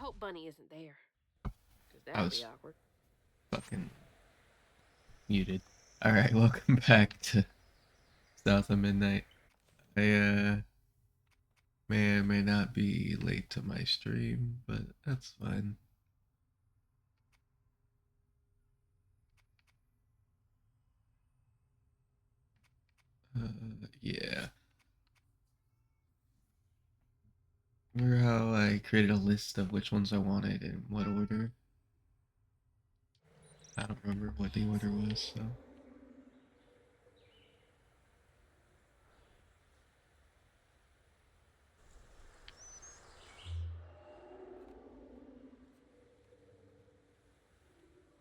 hope Bunny isn't there, because I that'd be was awkward. fucking muted. Alright, welcome back to South of Midnight. I may or may not be late to my stream, but that's fine. Yeah. Remember how I created a list of which ones I wanted in what order? I don't remember what the order was, so.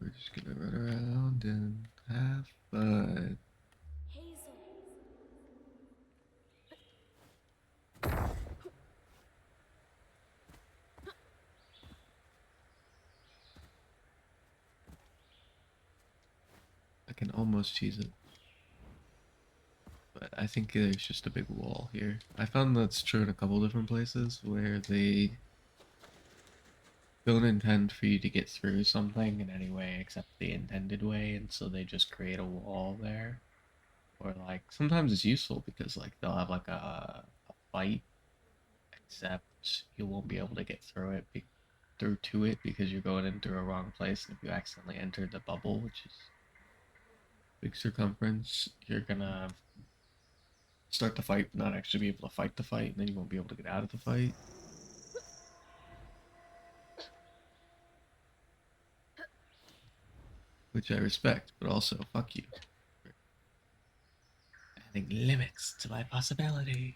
We're just gonna run around and have fun. Hazel. I can almost cheese it, but I think there's just a big wall here. I found that's true in a couple different places where they don't intend for you to get through something in any way except the intended way, and so they just create a wall there. Or like sometimes it's useful because like they'll have like a fight, except you won't be able to get through it through to it because you're going into a wrong place, and if you accidentally enter the bubble, which is big circumference, you're gonna start the fight but not actually be able to fight the fight, and then you won't be able to get out of the fight. Which I respect, but also fuck you. Adding limits to my possibilities.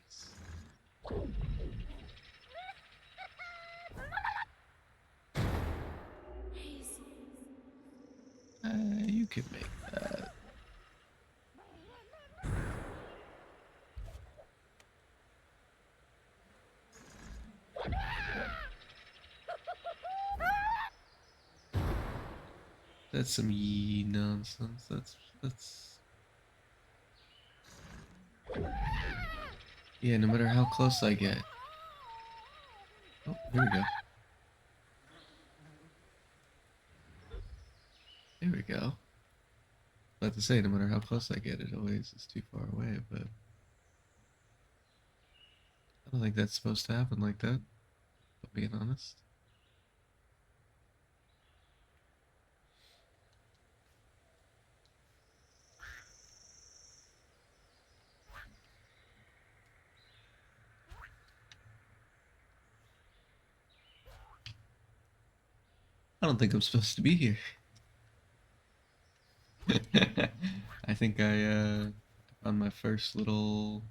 Hazel. You can make that. That's some yee nonsense. That's yeah. No matter how close I get. Oh, here we go. There we go. About to say, no matter how close I get, it always is too far away. But I don't think that's supposed to happen like that. If I'm being honest. I don't think I'm supposed to be here. I think I found my first little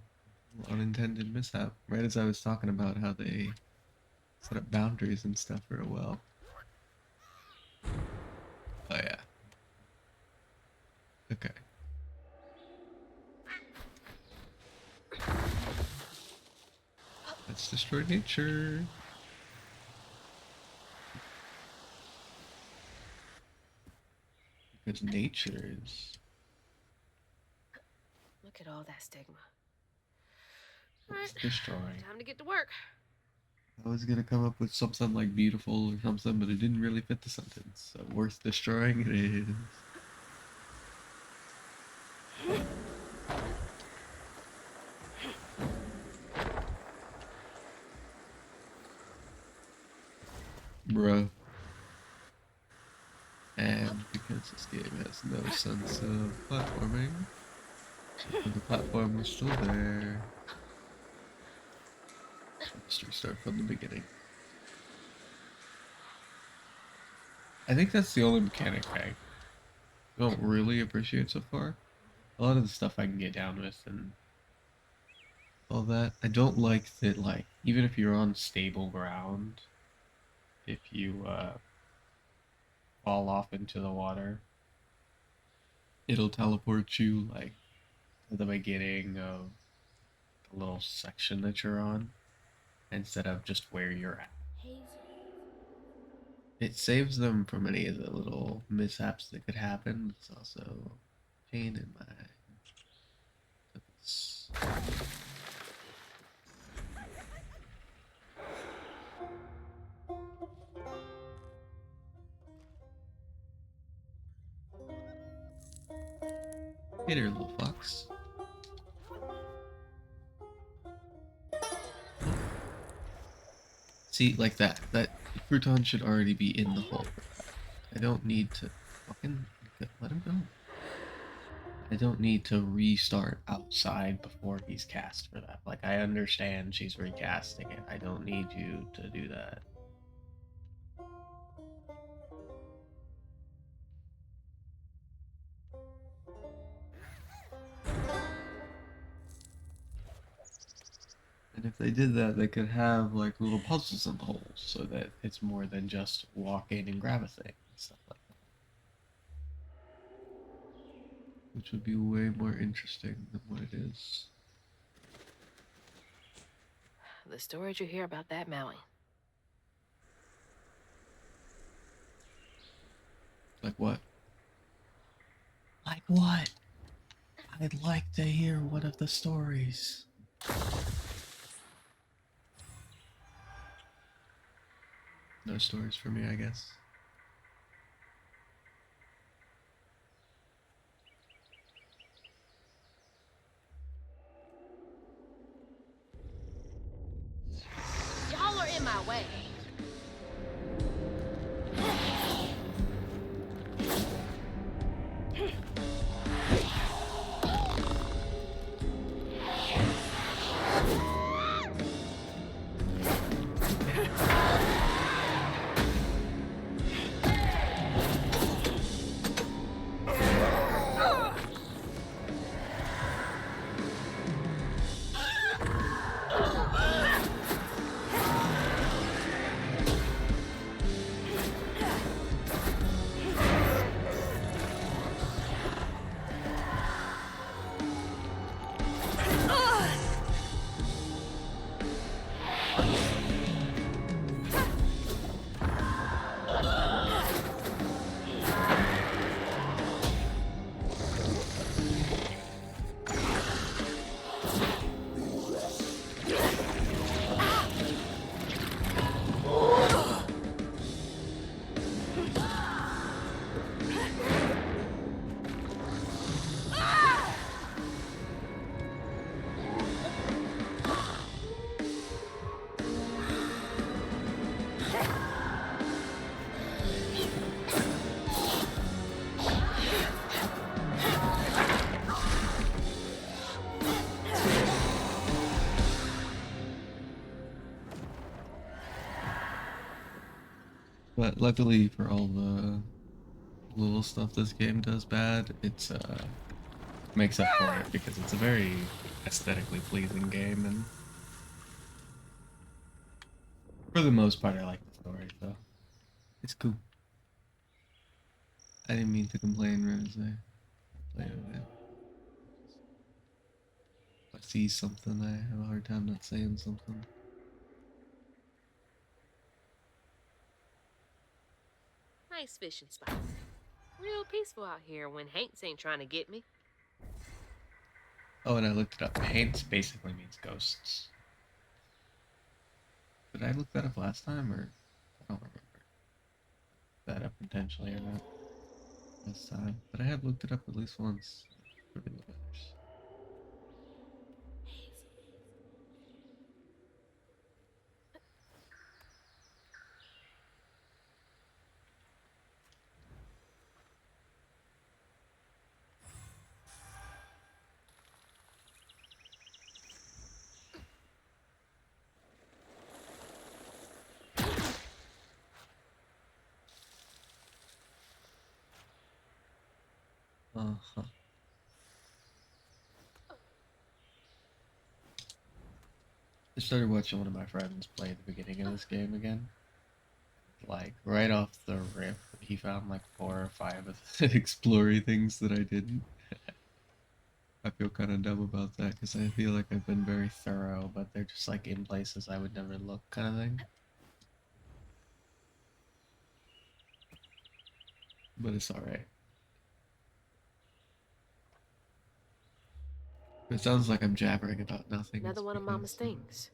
unintended mishap right as I was talking about how they set up boundaries and stuff for a well. Oh yeah. Okay. Let's destroy nature. Because nature is. Look at all that stigma. All right, Worth destroying. time to get to work. I was gonna come up with something like beautiful or something, but it didn't really fit the sentence. So worth destroying it is. Bruh. And because this game has no sense of platforming, and the platform was still there, let's restart from the beginning. I think that's the only mechanic I don't really appreciate so far. A lot of the stuff I can get down with and all that. I don't like that, like, even if you're on stable ground, if you fall off into the water, it'll teleport you, like, to the beginning of the little section that you're on instead of just where you're at. Hazel. It saves them from any of the little mishaps that could happen, but it's also a pain in my. It's, Hey there, little fox. See, like that. That crouton should already be in the hole for that. I don't need to fucking let him go. I don't need to restart outside before he's cast for that. Like, I understand she's recasting it. I don't need you to do that. And if they did that, they could have like little puzzles in the holes so that it's more than just walk in and grab a thing and stuff like that. Which would be way more interesting than what it is. The stories you hear about that mountain. Like what? Like what? I'd like to hear one of the stories. No stories for me, I guess. Y'all are in my way. But luckily for all the little stuff this game does bad, it's makes up for it because it's a very aesthetically pleasing game, and for the most part I like the story, so it's cool. I didn't mean to complain, Rose. I played it. If I see something, I have a hard time not saying something. Nice fishing spot. Real peaceful out here when Hanks ain't trying to get me. Oh, and I looked it up. Haints basically means ghosts. Did I look that up last time, or I don't remember that up intentionally or not this time? But I have looked it up at least once. Really what matters. Uh-huh. I started watching one of my friends play the beginning of this game again. Like, right off the rip, he found like 4 or 5 of the explory things that I didn't. I feel kind of dumb about that because I feel like I've been very thorough, but they're just like in places I would never look kind of thing. But it's alright. It sounds like I'm jabbering about nothing. Another It's one of Mama's because things.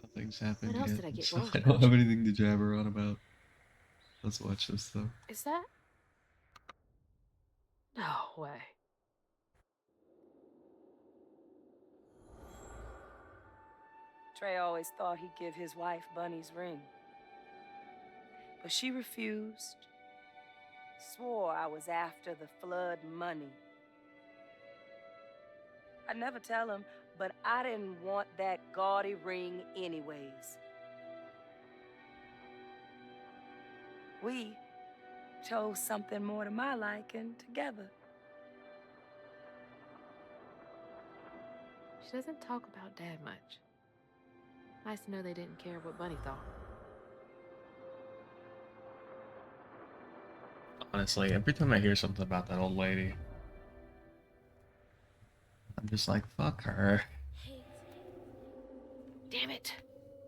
nothing's What happened else yet, did I and get so wrong I don't about have you? anything to jabber on about. Let's watch this though. Is that? No way. Trey always thought he'd give his wife Bunny's ring. But she refused. Swore I was after the flood money. I'd never tell him, but I didn't want that gaudy ring anyways. We chose something more to my liking together. She doesn't talk about Dad much. Nice to know they didn't care what Bunny thought. Honestly, every time I hear something about that old lady, I'm just like, fuck her. Damn it!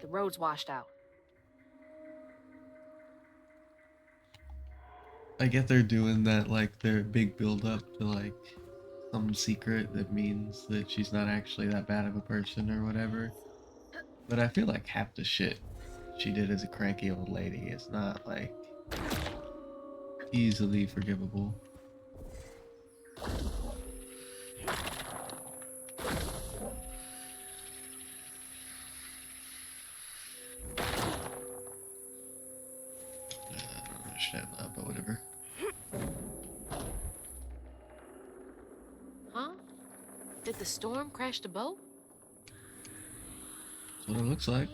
The road's washed out. I get they're doing that, like, their big build up to, like, some secret that means that she's not actually that bad of a person or whatever. But I feel like half the shit she did as a cranky old lady is not, like, easily forgivable. I don't understand that, but whatever. Huh? Did the storm crash the boat? That's what it looks like,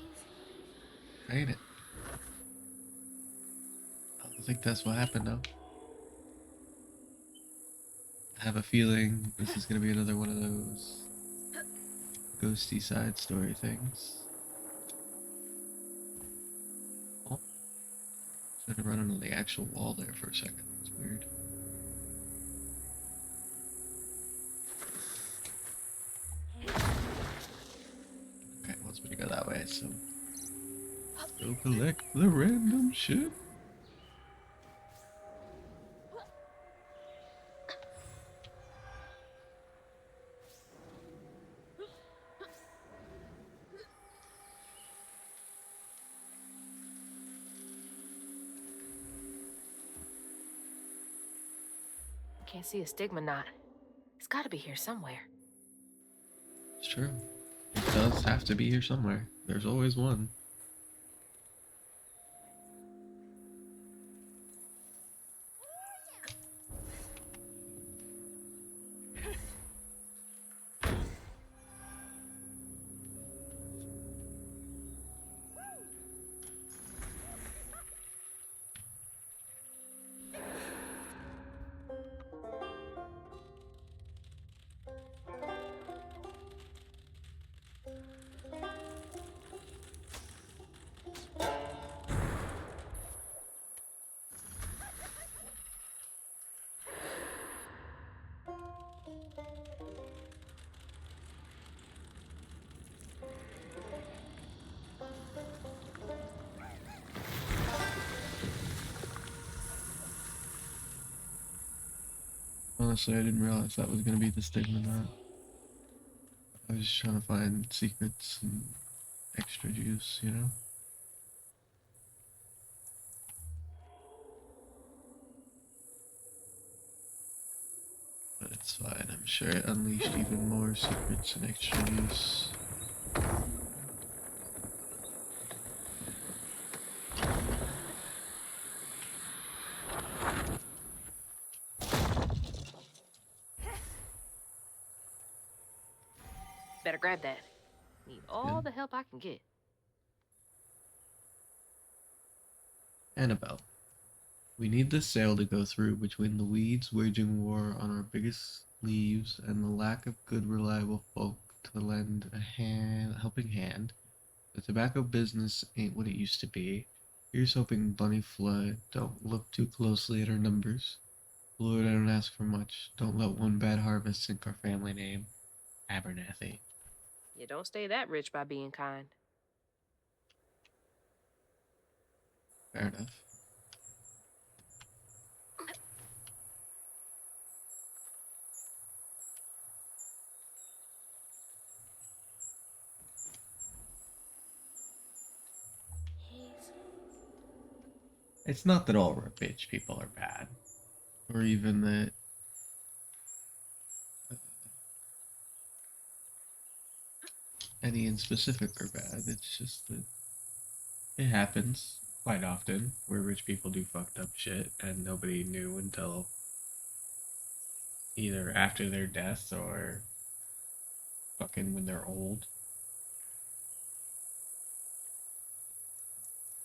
ain't it? I don't think that's what happened, though. I have a feeling this is gonna be another one of those ghosty side story things. Oh, started running on the actual wall there for a second. It's weird. Okay, wants me to go that way, so go collect the random shit. Can't see a stigma knot. It's gotta be here somewhere. It's true. It does have to be here somewhere. There's always one. Honestly, I didn't realize that was gonna be the stigma knot. I was just trying to find secrets and extra juice, you know? But it's fine, I'm sure it unleashed even more secrets and extra juice. Better grab that. Need all Good. the help I can get. Annabelle. We need this sail to go through between the weeds waging war on our biggest leaves and the lack of good reliable folk to lend a helping hand. The tobacco business ain't what it used to be. Here's hoping Bunny Flood don't look too closely at our numbers. Lord, I don't ask for much. Don't let one bad harvest sink our family name. Abernathy. You don't stay that rich by being kind. Fair enough. It's not that all rich people are bad, or even that any in specific are bad. It's just that it happens quite often where rich people do fucked up shit and nobody knew until either after their death or fucking when they're old.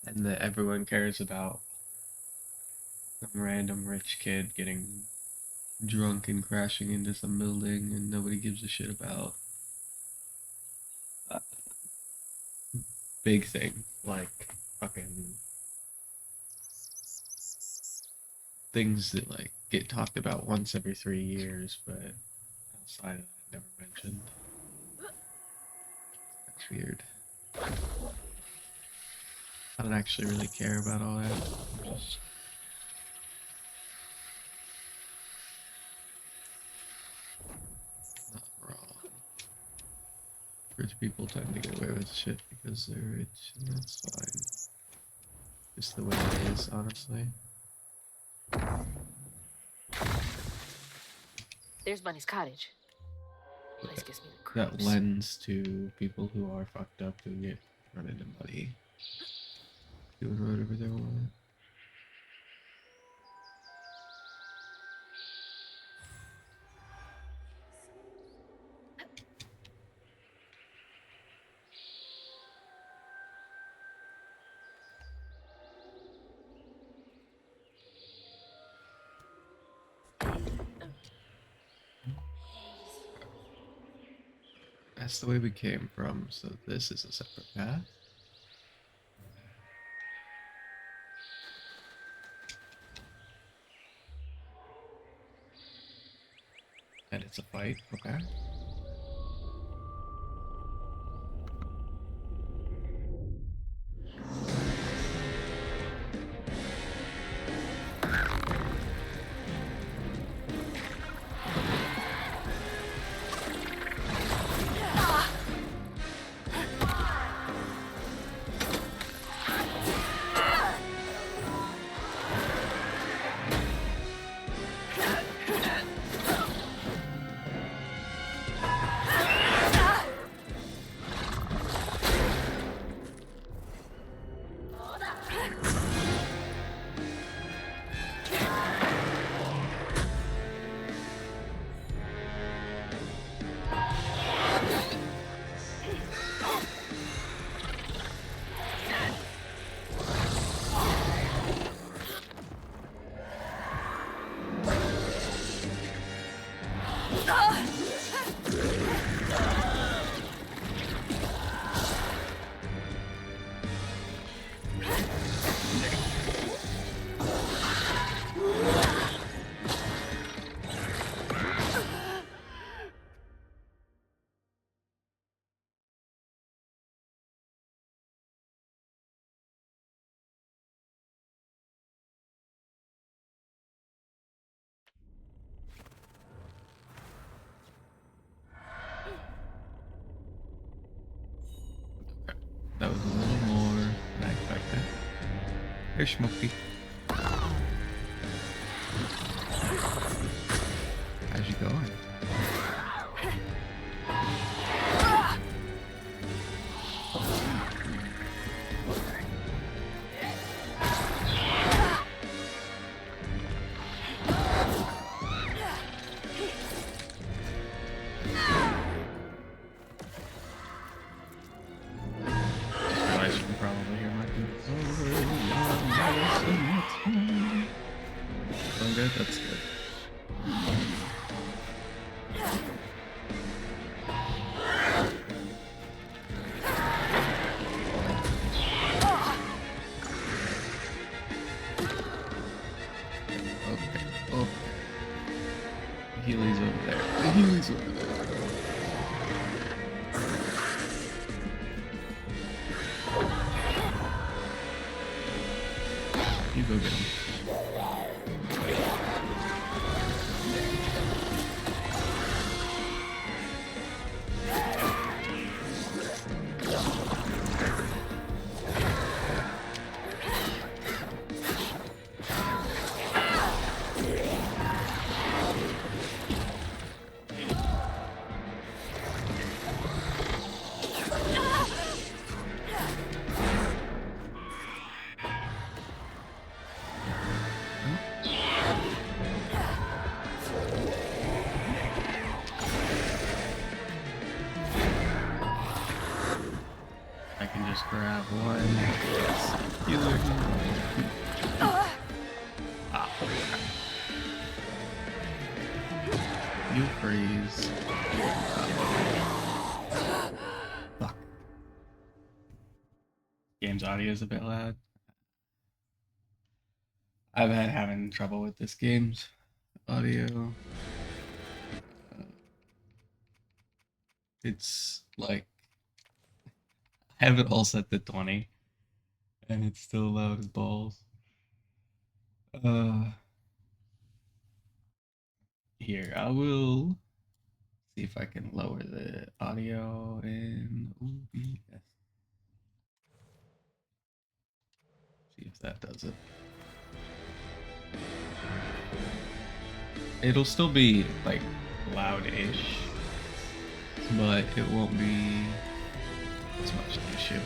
And that everyone cares about some random rich kid getting drunk and crashing into some building and nobody gives a shit about uh, big things like fucking things that like get talked about once every 3 years, but outside of that, never mentioned. That's weird. I don't actually really care about all that. I'm just not wrong. Rich people tend to get away with shit because they're rich, and that's fine. Just the way it is, honestly. There's Bunny's cottage. But Place gives me the that creeps. lends to people who are fucked up who get run into money doing whatever they want. That's the way we came from, so this is a separate path. And it's a fight, okay. That was a little more than I expected. Here's Smokey. How's you going? Realize you can probably hear my Going good? That's good. Okay, okay. The Healy's over there. The Healy's over there. You go get him. just grab one. Yes. Healer. Ah. You freeze. Fuck. Game's audio is a bit loud. I've had having trouble with this game's audio. It's like I have it all set to 20 and it's still loud as balls. Here, I will see if I can lower the audio in OBS. See if that does it. It'll still be like loud-ish, but it won't be as much an issue.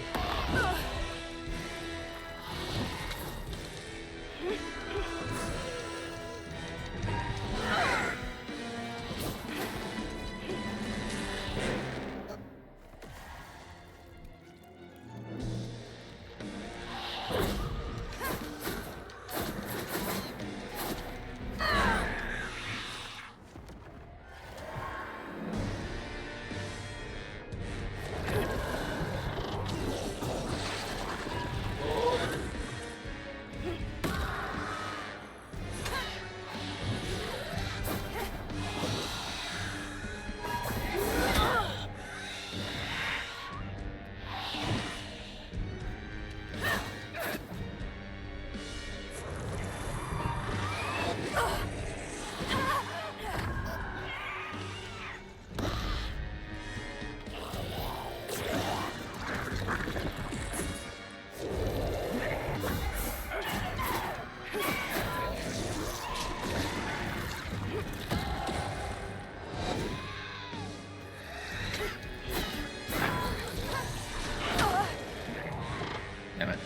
Damn it.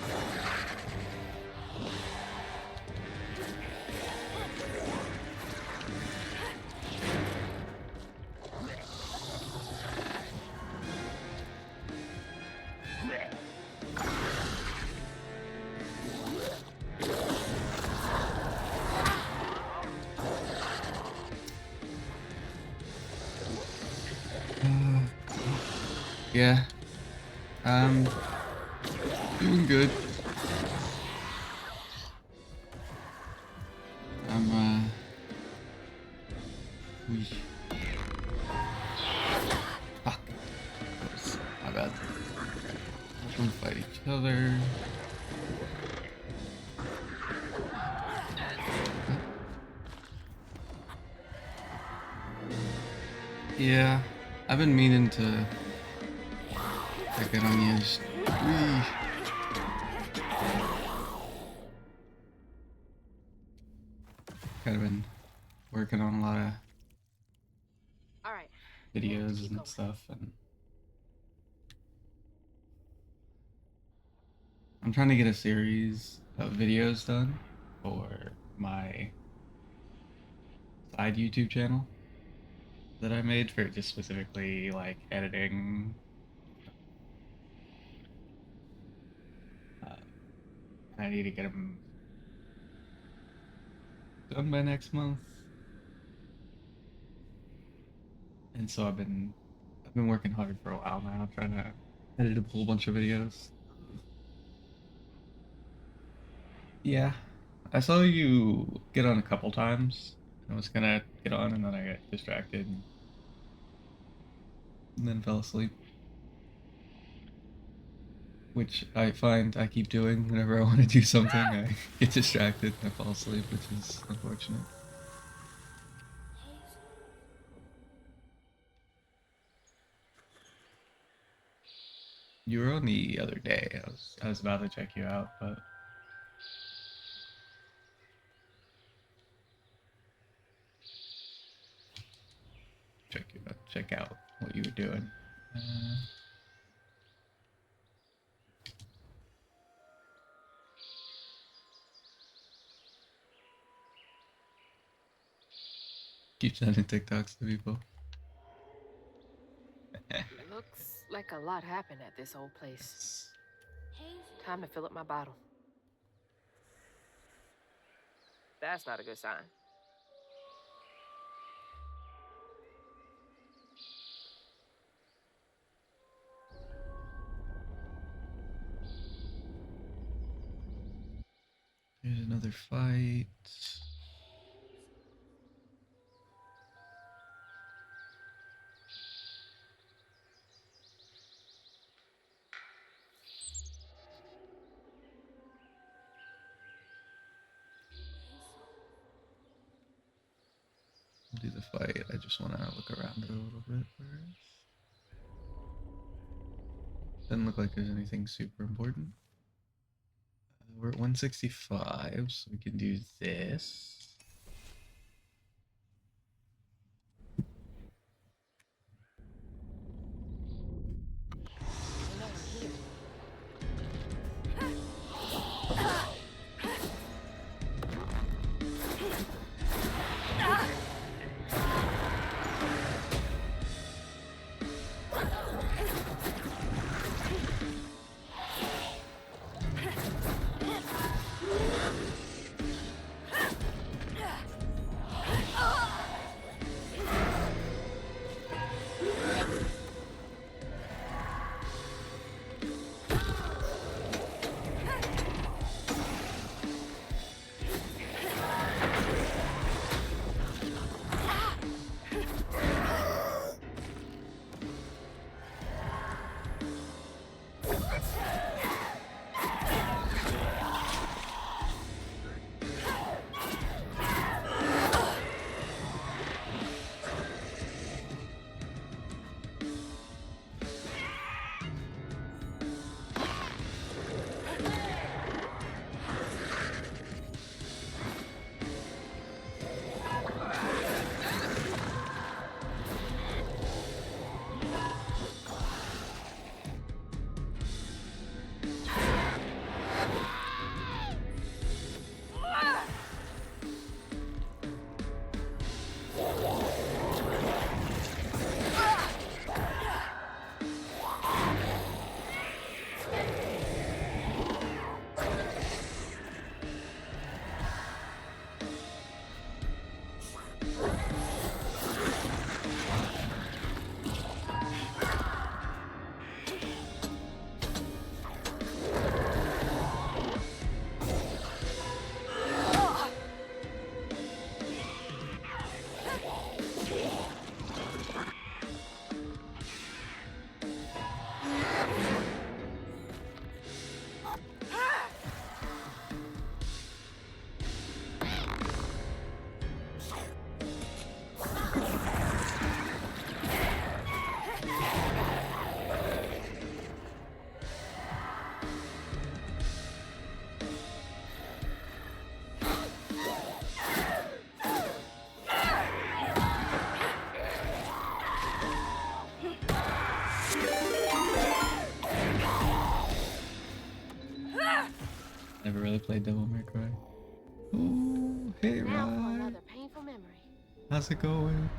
Yeah, doing good. We... Fuck. Oops, my bad. We're gonna fight each other. Yeah, I've been meaning to get on these. Kind of been working on a lot of All right. videos Keep and going. stuff, and I'm trying to get a series of videos done for my side YouTube channel that I made for just specifically like editing. I need to get them done by next month, and so I've been working hard for a while now, trying to edit a whole bunch of videos. Yeah, I saw you get on a couple times. I was gonna get on, and then I got distracted, and then fell asleep. Which I find I keep doing whenever I want to do something. I get distracted and I fall asleep, which is unfortunate. You were on the other day. I was about to check you out, but check out what you were doing. Uh, keep sending TikToks to people. Looks like a lot happened at this old place. Time to fill up my bottle. That's not a good sign. Here's another fight. I'll do the fight. I just want to look around it a little bit first. Doesn't look like there's anything super important. We're at 165, so we can do this. Never really played Devil May Cry. Ooh, hey Now for Rye. another painful memory. How's it going?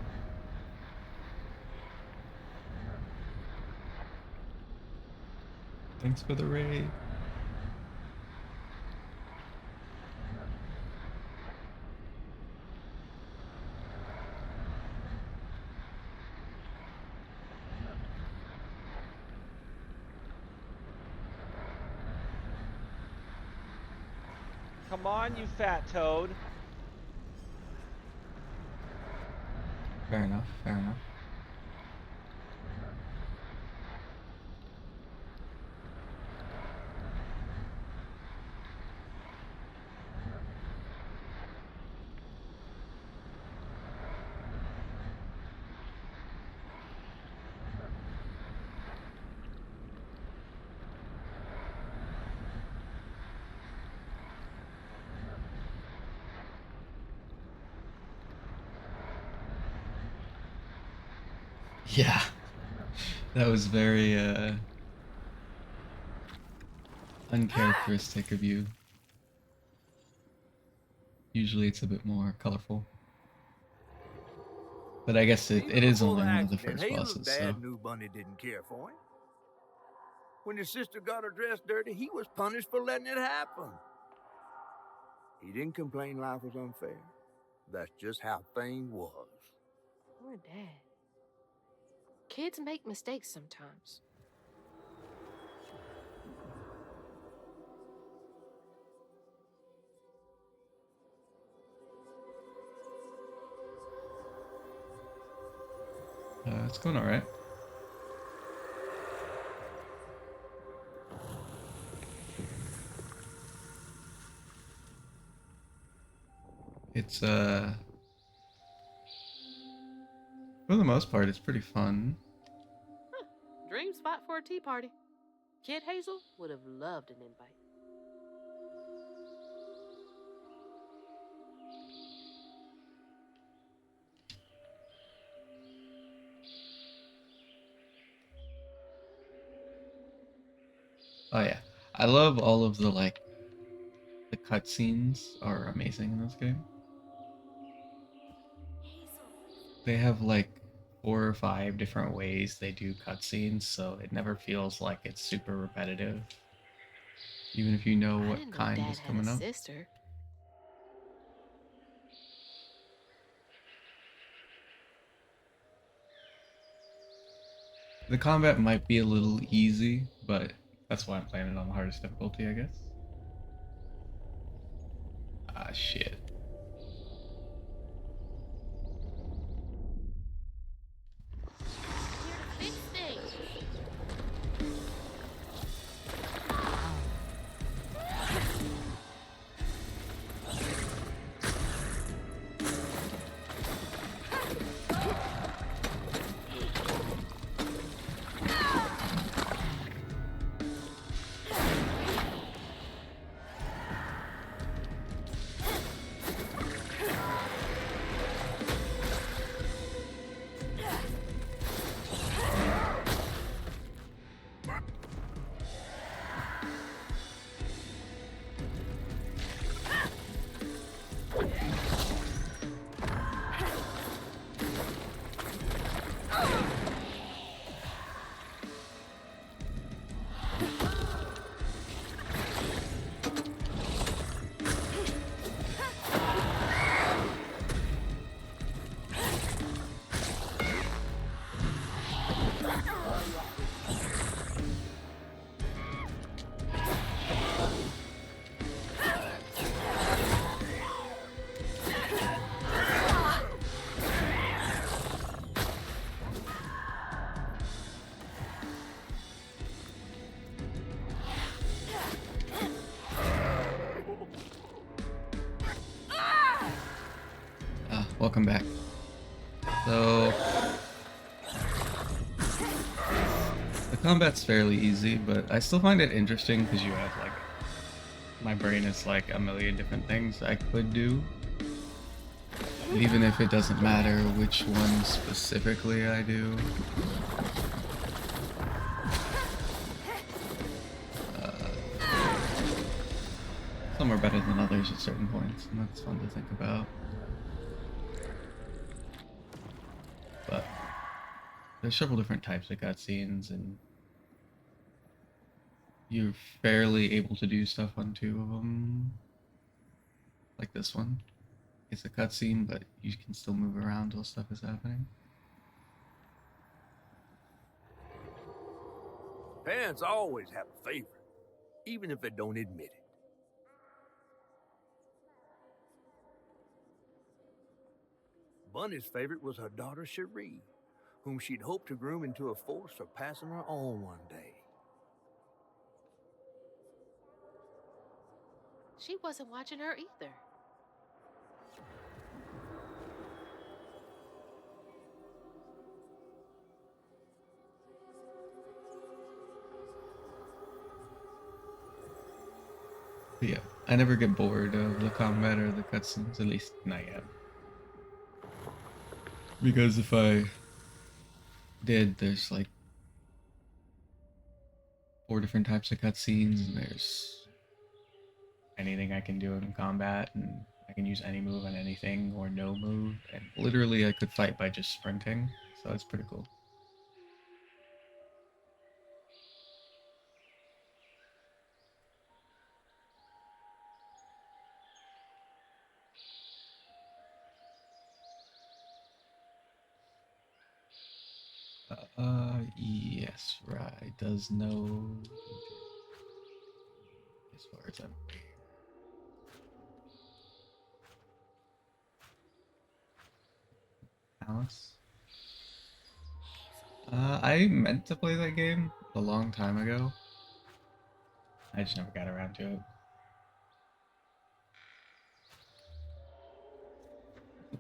Thanks for the raid. Come on, you fat toad. Fair enough, fair enough. Yeah, that was very uncharacteristic of you. Usually it's a bit more colorful. But I guess it Even is before only the one of the accident, first Halo's bosses, so... dad knew Bunny didn't care for him. When his sister got her dress dirty, he was punished for letting it happen. He didn't complain life was unfair. That's just how things was. Poor Dad. Kids make mistakes sometimes. It's going all right. It's for the most part, it's pretty fun. Dream spot for a tea party. Kid Hazel would have loved an invite. Oh yeah, I love all of the the cutscenes are amazing in this game. They have like 4 or 5 different ways they do cutscenes, so it never feels like it's super repetitive. Even if you know I what didn't know kind Dad is had a coming up. sister. The combat might be a little easy, but that's why I'm playing it on the hardest difficulty, I guess. Ah, shit. Here to fix things. Welcome back. So the combat's fairly easy, but I still find it interesting because you have my brain is like a million different things I could do. Even if it doesn't matter which one specifically I do. Some are better than others at certain points, and that's fun to think about. But there's several different types of cutscenes, and you're fairly able to do stuff on 2 of them. Like this one. It's a cutscene, but you can still move around while stuff is happening. Parents always have a favorite, even if they don't admit it. Bunny's favorite was her daughter Cherie, whom she'd hoped to groom into a force surpassing her own one day. She wasn't watching her either. But yeah, I never get bored of the combat or the cutscenes, at least not yet. Because if I did, there's 4 different types of cutscenes, and there's anything I can do in combat, and I can use any move on anything or no move, and literally I could fight by just sprinting, so it's pretty cool. Yes, right. Does no as far as I'm aware. Alice. I meant to play that game a long time ago. I just never got around to it.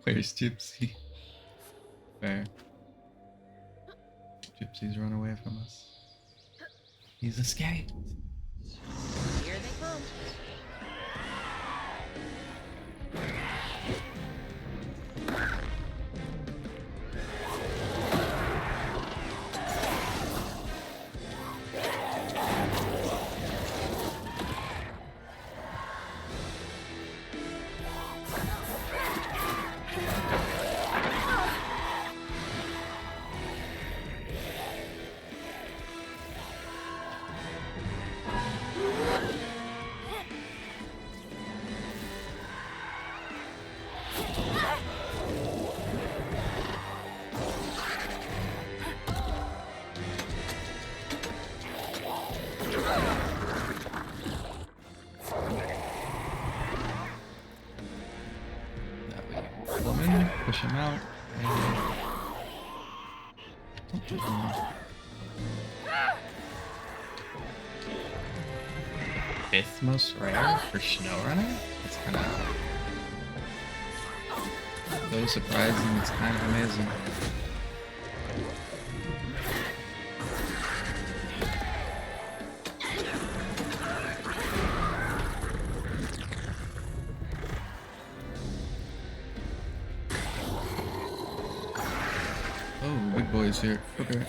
Where's Gypsy? Fair. Gypsy's run away from us. He's escaped. Here they come. Woman, push him out. Fifth most rare for SnowRunner? That's kind of so surprising. It's kind of amazing. Oh, big boy's here. Okay.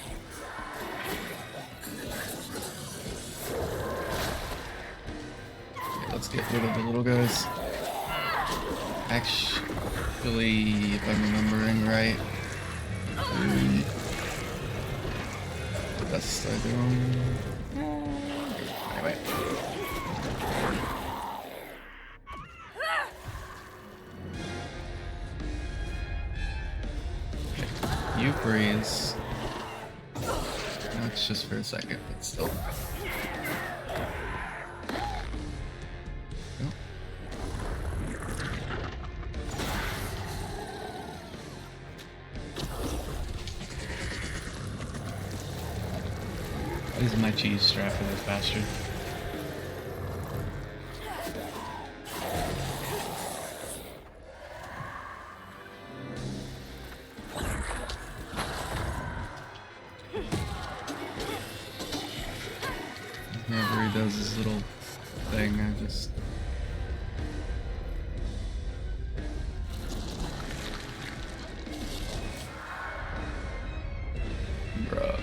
Let's get rid of the little guys. Actually, if I'm remembering right, the best I do. Anyway. You freeze. No, it's just for a second, but still. This is my cheese strap for this bastard. Whenever he does his little thing, I just... Bruh.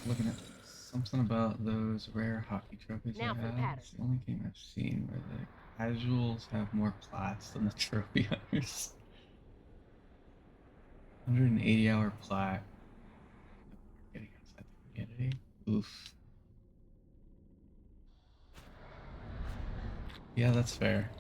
Looking at something about those rare hockey trophies Now I for the have. pattern. It's the only game I've seen where the casuals have more class than the trophy hunters. 180-hour plaque. Getting outside the community. Oof. Yeah, that's fair.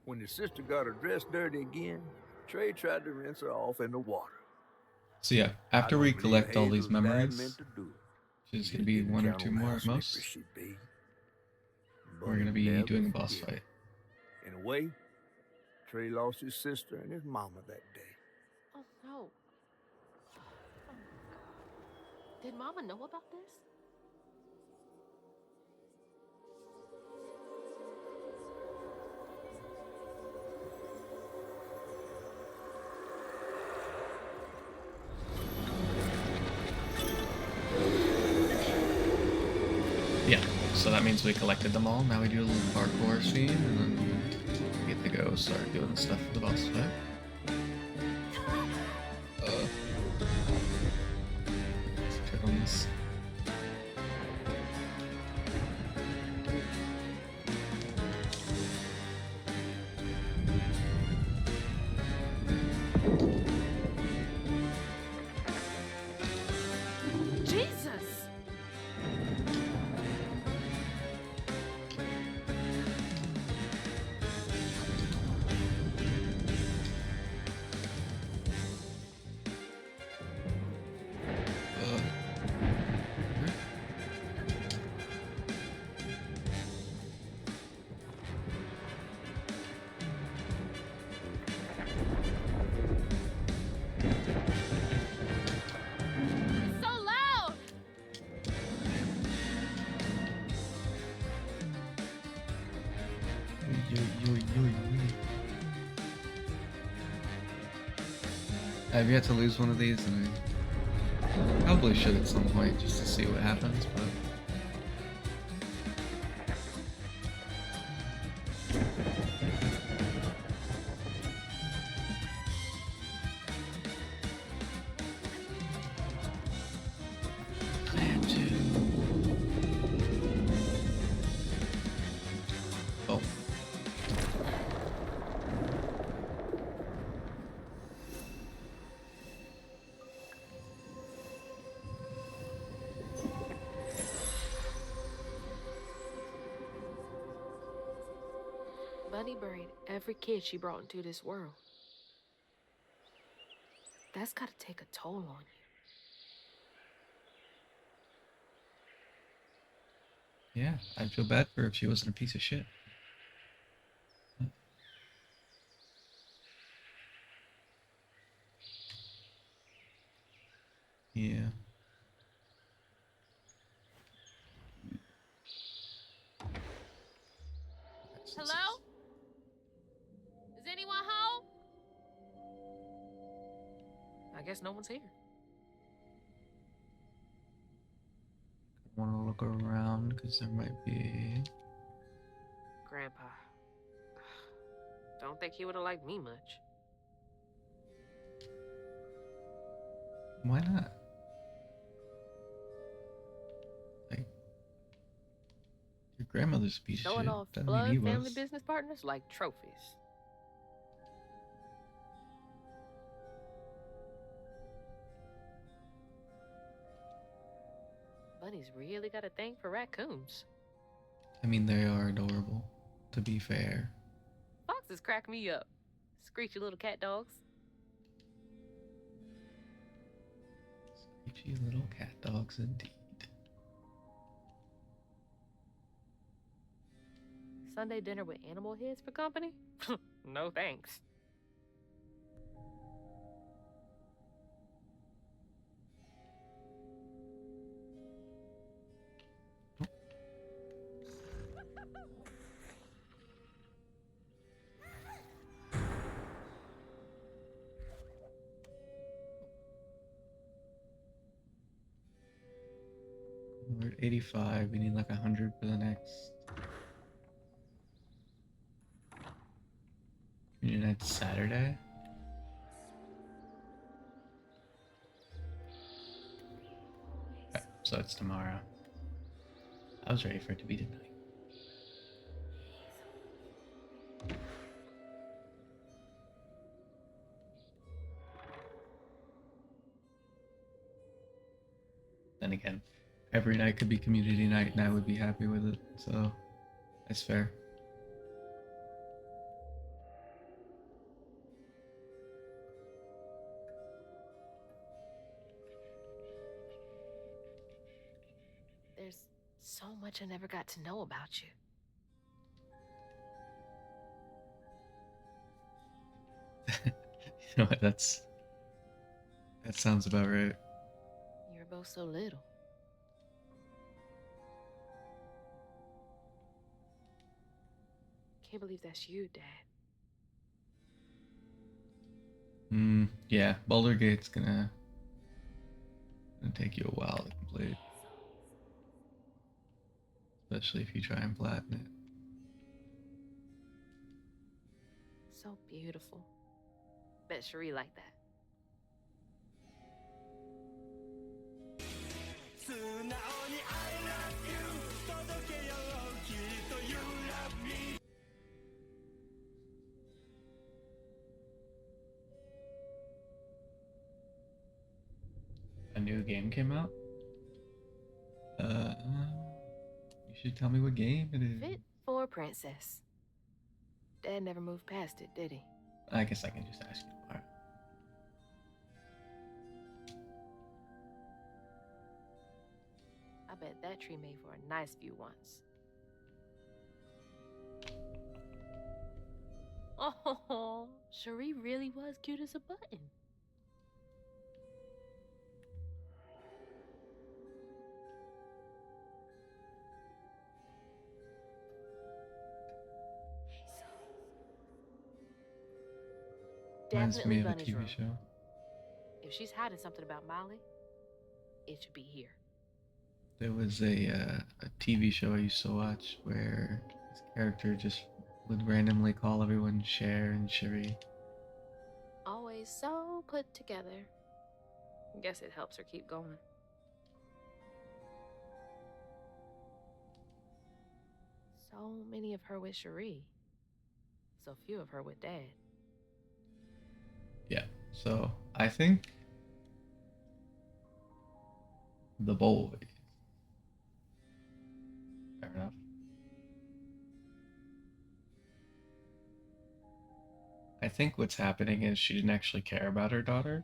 When his sister got her dress dirty again, Trey tried to rinse her off in the water. So yeah, after I we don't believe collect all these Hazel's dad memories, meant to do it. which is He going to just be didn't one or count two on more how at most, slippery she'd be. But we're going to he'd be never doing a boss forget fight. it. In a way, Trey lost his sister and his mama that day. Oh no. Oh my God. Did Mama know about this? Yeah, so that means we collected them all. Now we do a little parkour scene, and then we get to go start doing stuff for the boss fight. Let's check on this. I've yet to lose one of these, and I probably should at some point just to see what happens, but... Plan 2. Oh. Bunny buried every kid she brought into this world. That's gotta take a toll on you. Yeah, I'd feel bad for her if she wasn't a piece of shit. Yeah. Hello? Is anyone home? I guess no one's here. I want to look around because there might be... Grandpa. Don't think he would have liked me much. Why not? Like, your grandmother's a piece of Showing shit. off Doesn't mean he blood family was. business partners like trophies. Bunny's really got a thing for raccoons. I mean, they are adorable, to be fair. Foxes crack me up. Screechy little cat dogs. Screechy little cat dogs indeed. Sunday dinner with animal heads for company? No thanks. We're at 85. We need like 100 for the next. Community night Saturday. Okay, so it's tomorrow. I was ready for it to be tonight. Then again, every night could be community night and I would be happy with it, so that's fair. There's so much I never got to know about you. You know what, that sounds about right. You were both so little. Can't believe that's you, Dad. Yeah, Baldur's Gate's gonna take you a while to complete. Especially if you try and platinum it. So beautiful. Bet Cherie like that. A new game came out? You should tell me what game it is. Fit for a princess. Dad never moved past it, did he? I guess I can just ask you tomorrow. I bet that tree made for a nice view once. Oh, Cherie really was cute as a button. Reminds me Definitely of a Bunny's TV room. show. If she's hiding something about Molly, it should be here. There was a TV show I used to watch where this character just would randomly call everyone Cher and Cherie. Always so put together. Guess it helps her keep going. So many of her with Cherie. So few of her with Dad. Yeah, so I think the boy. Fair enough. I think what's happening is she didn't actually care about her daughter.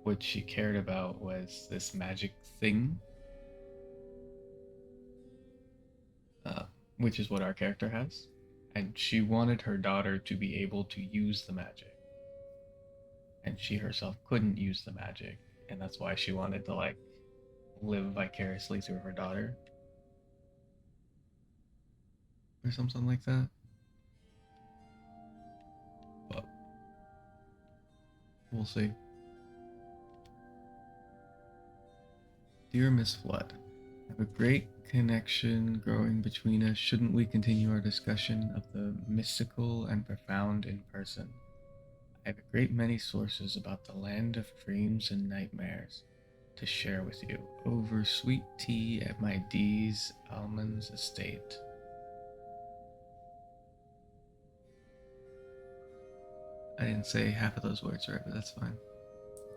What she cared about was this magic thing, uh, which is what our character has. And she wanted her daughter to be able to use the magic. And she herself couldn't use the magic. And that's why she wanted to, like, live vicariously through her daughter. Or something like that. But we'll see. Dear Miss Flood, I have a great connection growing between us. Shouldn't we continue our discussion of the mystical and profound in person? I have a great many sources about the land of dreams and nightmares to share with you over sweet tea at my D's Almonds estate. I didn't say half of those words right, but that's fine.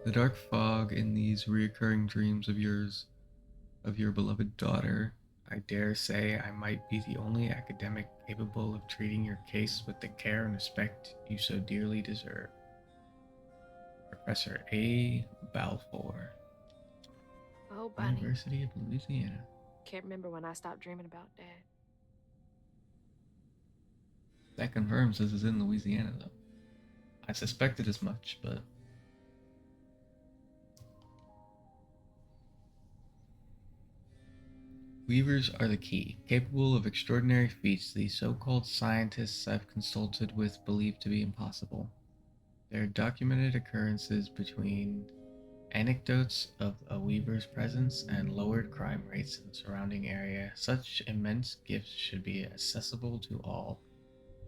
The dark fog in these reoccurring dreams of yours, of your beloved daughter, I dare say I might be the only academic capable of treating your case with the care and respect you so dearly deserve. Professor A. Balfour, Oh, Bunny. University of Louisiana. Can't remember when I stopped dreaming about Dad. That confirms this is in Louisiana, though. I suspected as much, but weavers are the key, capable of extraordinary feats these so-called scientists I've consulted with believe to be impossible. There are documented occurrences between anecdotes of a weaver's presence and lowered crime rates in the surrounding area. Such immense gifts should be accessible to all.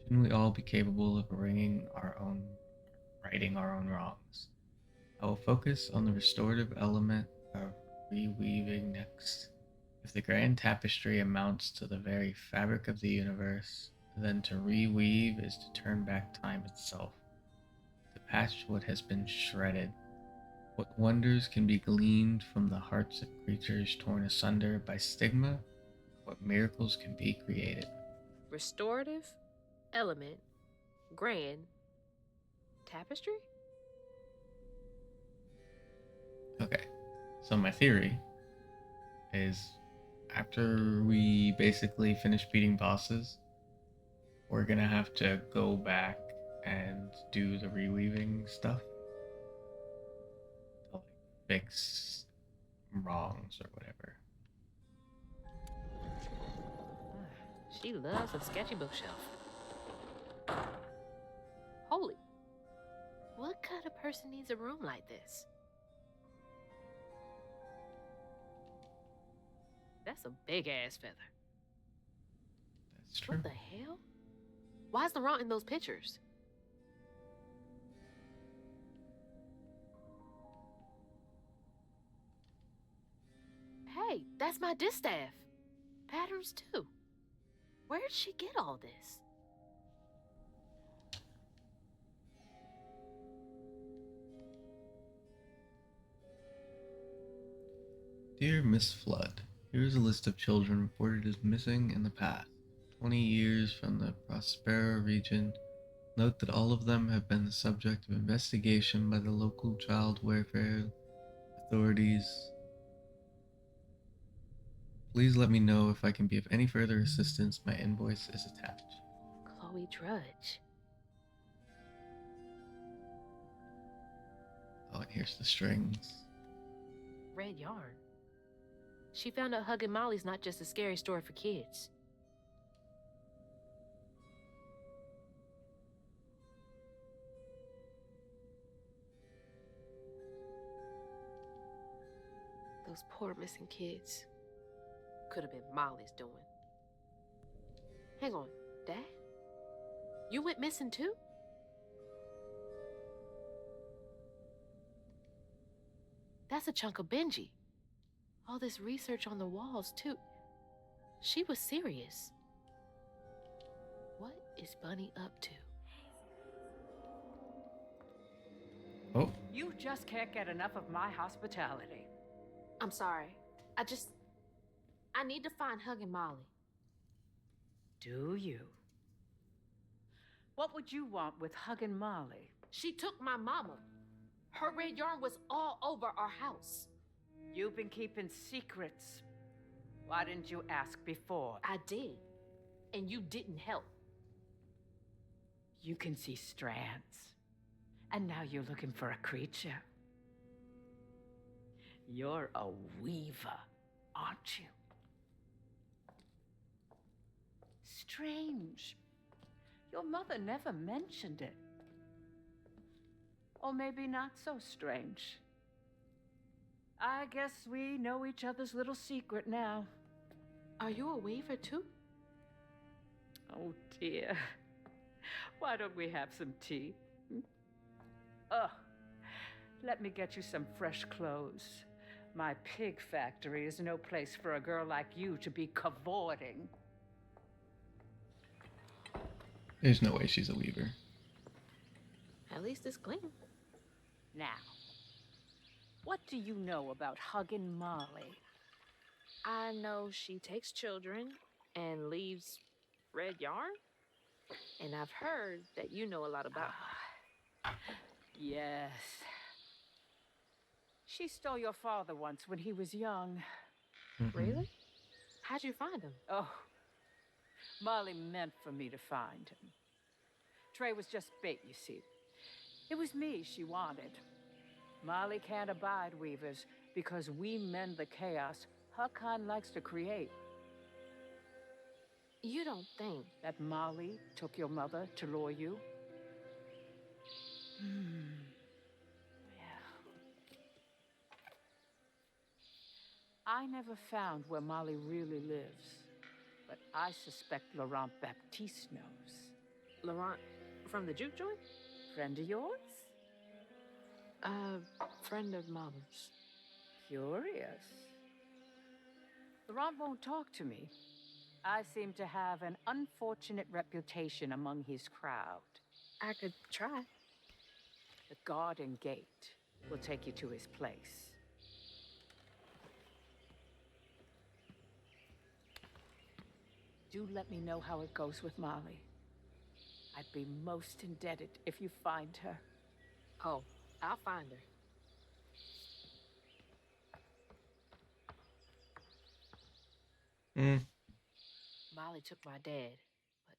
Shouldn't we all be capable of righting our own wrongs? I will focus on the restorative element of reweaving next. If the grand tapestry amounts to the very fabric of the universe, then to reweave is to turn back time itself, to patch what has been shredded. What wonders can be gleaned from the hearts of creatures torn asunder by stigma? What miracles can be created? Restorative, element, grand, tapestry? Okay, so my theory is after we basically finish beating bosses, we're gonna have to go back and do the reweaving stuff to like fix wrongs or whatever. She loves a sketchy bookshelf. Holy. What kind of person needs a room like this? That's a big ass feather. That's true. What the hell? Why's Laurent in those pictures? Hey, that's my distaff. Patterns too. Where'd she get all this? Dear Miss Flood, here is a list of children reported as missing in the past 20 years from the Prospero region. Note that all of them have been the subject of investigation by the local child welfare authorities. Please let me know if I can be of any further assistance. My invoice is attached. Chloe Drudge. Oh, and here's the strings. Red yarn. She found out hugging Molly's not just a scary story for kids. Those poor missing kids. Could have been Molly's doing. Hang on, Dad? You went missing too? That's a chunk of Benji. All this research on the walls, too. She was serious. What is Bunny up to? Oh, You just can't get enough of my hospitality. I'm sorry. I need to find Huggin' Molly. Do you? What would you want with Huggin' Molly? She took my mama. Her red yarn was all over our house. You've been keeping secrets. Why didn't you ask before? I did. And you didn't help. You can see strands. And now you're looking for a creature. You're a weaver, aren't you? Strange. Your mother never mentioned it. Or maybe not so strange. I guess we know each other's little secret now. Are you a weaver too? Oh dear. Why don't we have some tea? Ugh. Let me get you some fresh clothes. My pig factory is no place for a girl like you to be cavorting. there's no way she's a weaver. At least it's clean. Now, what do you know about Huggin' Molly? I know she takes children and leaves red yarn. And I've heard that you know a lot about her. Yes. She stole your father once when he was young. Really? How'd you find him? Oh, Molly meant for me to find him. Trey was just bait, you see. It was me she wanted. Molly can't abide weavers because we mend the chaos her kind likes to create. You don't think That Molly took your mother to lure you? Yeah. I never found where Molly really lives, but I suspect Laurent Baptiste knows. Laurent from the juke joint? Friend of yours? Friend of Mama's. Curious. Laurent won't talk to me. I seem to have an unfortunate reputation among his crowd. I could try. The garden gate will take you to his place. Do let me know how it goes with Molly. I'd be most indebted if you find her. Oh, I'll find her. Molly took my dad, but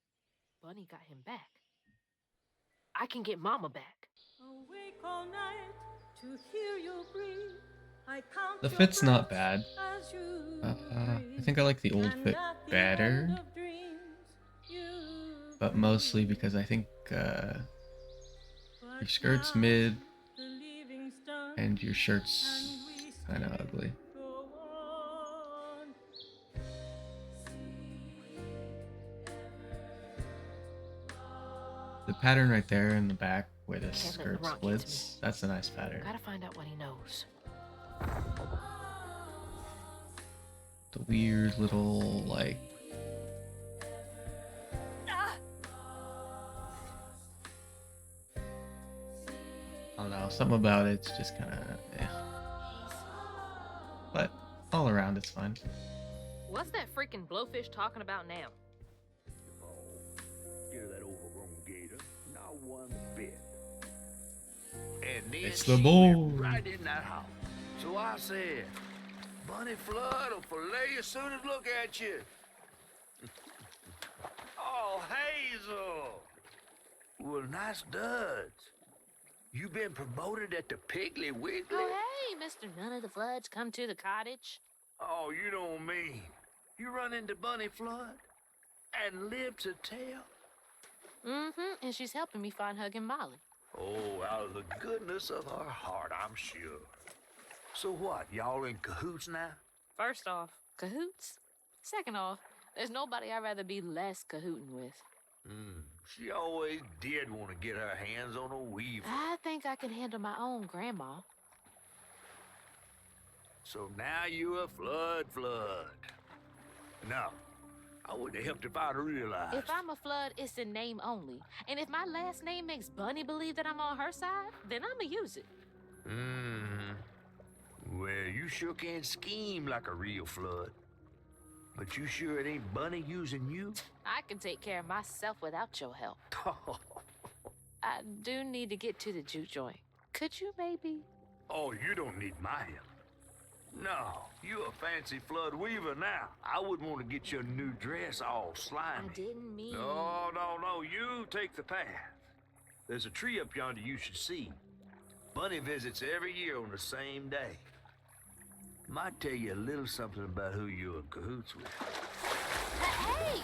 Bunny got him back. I can get Mama back. Awake all night to hear you breathe. I count The your fit's not breaths bad. as you I breathe. think I like the old And fit at the better, end of dreams, you but mostly because I think But your skirt's now mid the leaving's done, and your and shirt's we kind of still ugly. go on. The pattern right there in the back where the Can't let skirt Laurent get to splits, that's a nice pattern. Gotta find out what he knows. The weird little, like, I don't know, something about it's just kind of, eh. But all around, it's fine. What's that freaking blowfish talking about now? Oh, scared that overgrown gator. Not one bit. And then It's the she boy. went right in that house. So I said, Bunny Flood will fillet you as soon as look at you. Oh, Hazel. Well, nice duds. You been promoted at the Piggly Wiggly? Oh, hey, Mr. None of the Floods, come to the cottage. Oh, you don't mean. You run into Bunny Flood and live to tell? Mm-hmm, and she's helping me find Huggin' Molly. Oh, out of the goodness of her heart, I'm sure. So what, y'all in cahoots now? First off, cahoots. Second off, there's nobody I'd rather be less cahooting with. She always did want to get her hands on a weaver. I think I can handle my own, Grandma. So now you're a flood. No, I wouldn't have helped if I'd realized. If I'm a flood, it's in name only. And if my last name makes Bunny believe that I'm on her side, then I'ma use it. Well, you sure can scheme like a real flood. But you sure it ain't Bunny using you? I can take care of myself without your help. I do need to get to the juke joint. Could you maybe? Oh, you don't need my help. No, you a fancy flood weaver now. I wouldn't want to get your new dress all slimy. I didn't mean... No, you take the path. There's a tree up yonder you should see. Bunny visits every year on the same day. Might tell you a little something about who you're in cahoots with. Hey!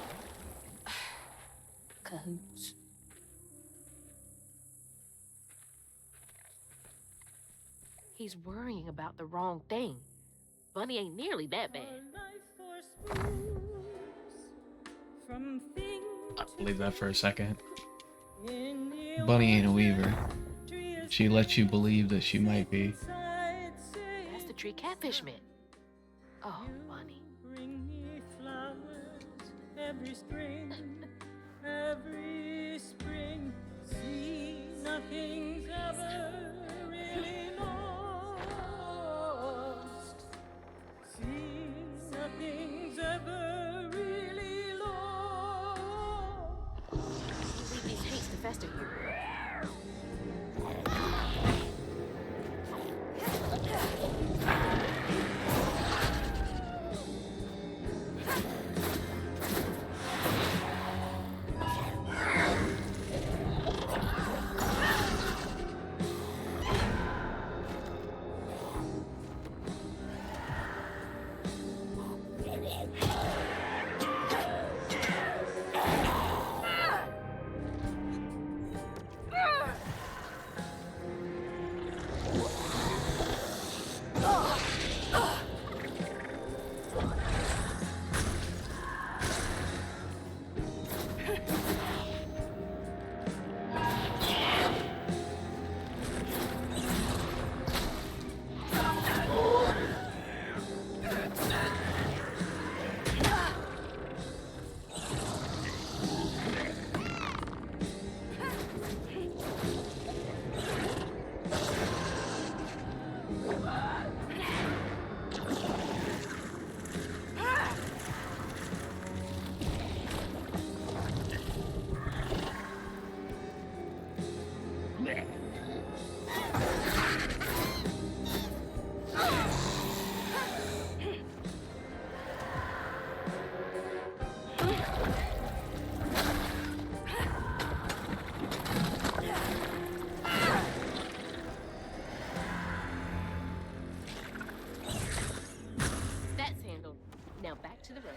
Cahoots. He's worrying about the wrong thing. Bunny ain't nearly that bad. I believe that for a second. Bunny ain't a weaver. She lets you believe that she might be. That's the tree catfish meant. Oh, Bunny. Bring me flowers every spring. See, nothing's ever really lost. See, nothing's ever really lost. Leave these hates to fester here. Now back to the road.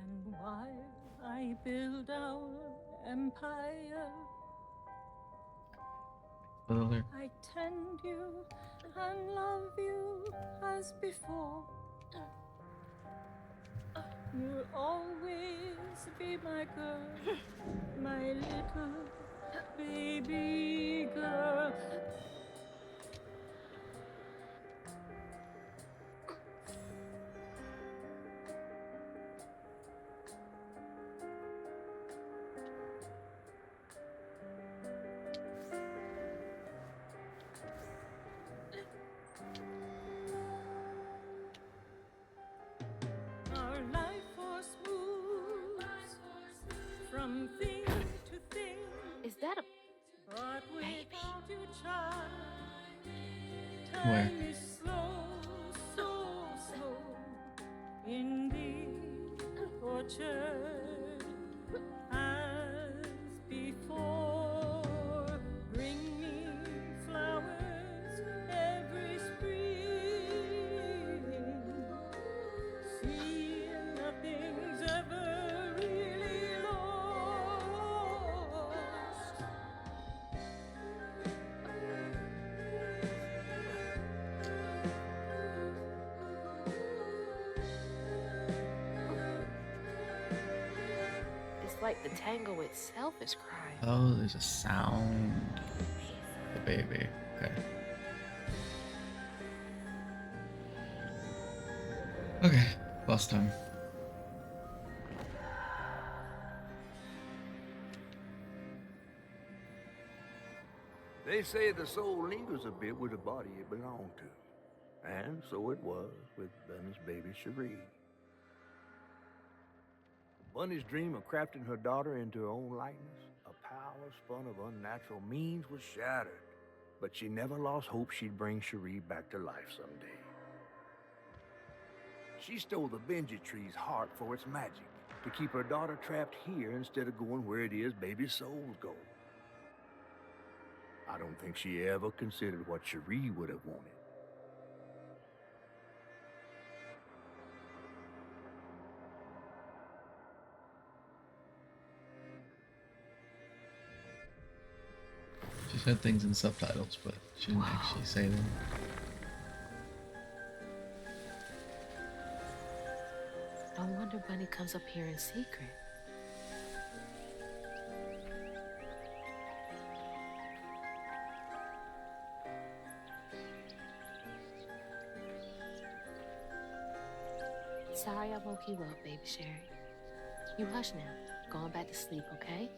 And while I build our empire, Spoiler. I tend you and love you as before. You'll always be my girl, my little baby girl. Our life was smooth from thing to thing. Is that a But without you Where? Time is slow, so slow in the orchard as before. Bring me flowers every spring. See, nothing's ever really lost. It's like the tango itself is crying. Oh, there's a sound. The baby. Okay. Okay. Last time. They say the soul lingers a bit with the body it belonged to. And so it was with Bunny's baby Cherie. Bunny's dream of crafting her daughter into her own likeness, a power spun of unnatural means, was shattered. But she never lost hope she'd bring Cherie back to life someday. She stole the Benji tree's heart for its magic, to keep her daughter trapped here instead of going where it is baby souls go. I don't think she ever considered what Cherie would have wanted. She said things in subtitles, but she didn't actually say them. No wonder Bunny comes up here in secret. Sorry I woke you up, baby Sherry. You hush now. Going back to sleep, okay?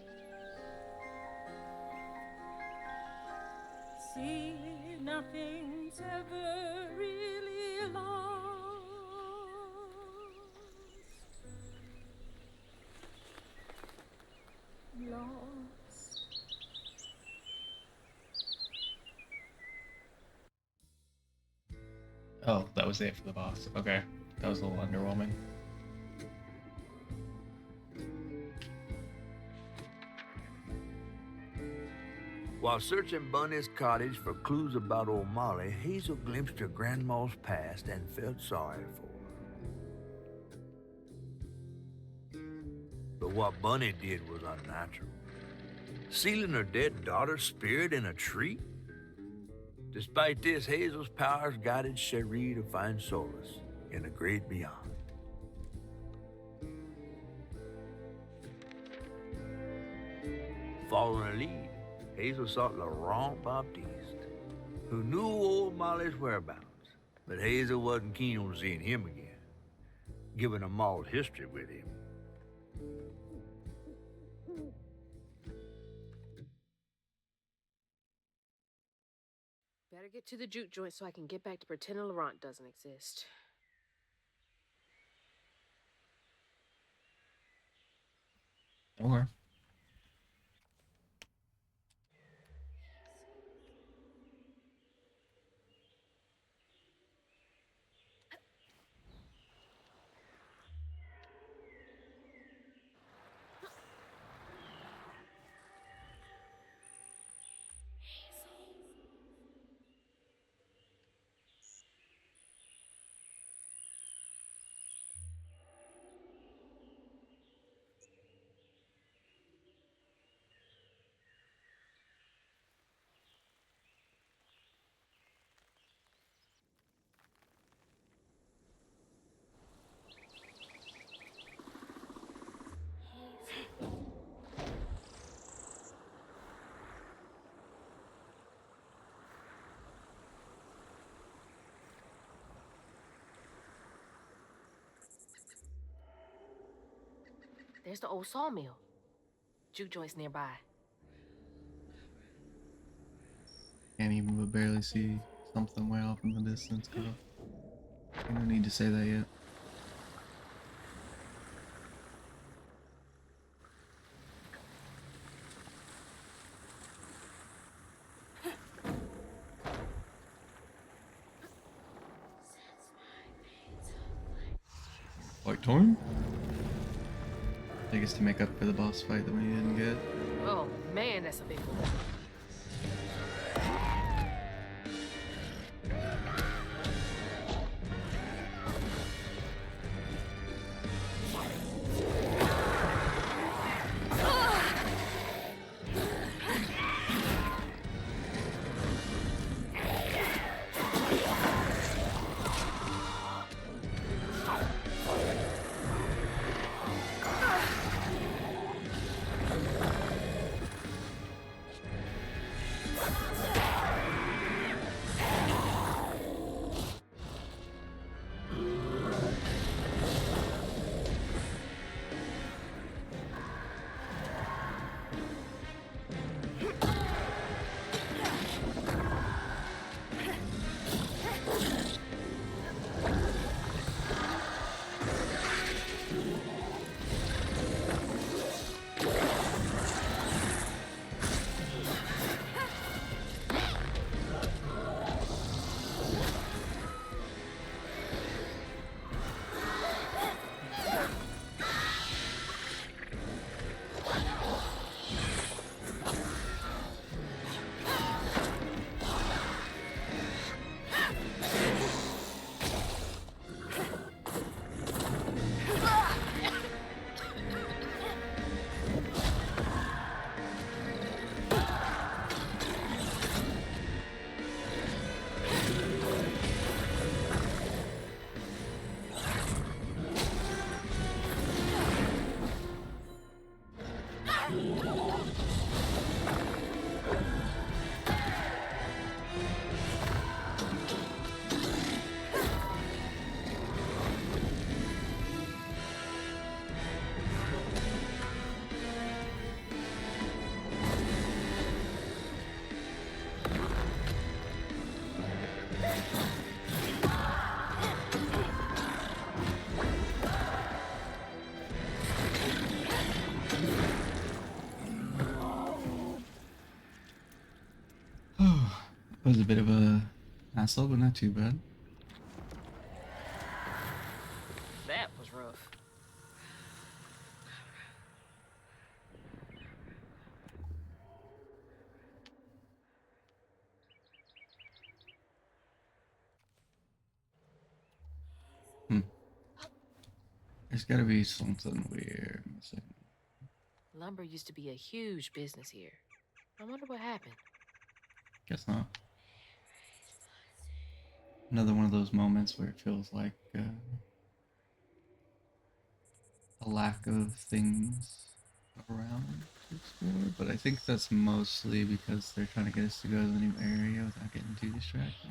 See, nothing's ever really lost. Lost. Oh, that was it for the boss. Okay. That was a little underwhelming. While searching Bunny's cottage for clues about old Molly, Hazel glimpsed her grandma's past and felt sorry for her. But what Bunny did was unnatural. Sealing her dead daughter's spirit in a tree? Despite this, Hazel's powers guided Cherie to find solace in the great beyond. Following her lead, Hazel sought Laurent Baptiste, who knew old Molly's whereabouts, but Hazel wasn't keen on seeing him again, given a mauled history with him. Better get to the juke joint so I can get back to pretending Laurent doesn't exist. Okay. There's the old sawmill. Juke joint's nearby. Can't even but barely see something way off in the distance, girl. You don't need to say that yet. torn? I guess to make up for the boss fight that we didn't get. Oh man, that's a big one. It was a bit of a hassle, but not too bad. That was rough. There's gotta be something weird missing. Lumber used to be a huge business here. I wonder what happened. Guess not. Another one of those moments where it feels like a lack of things around to explore, but I think that's mostly because they're trying to get us to go to the new area without getting too distracted.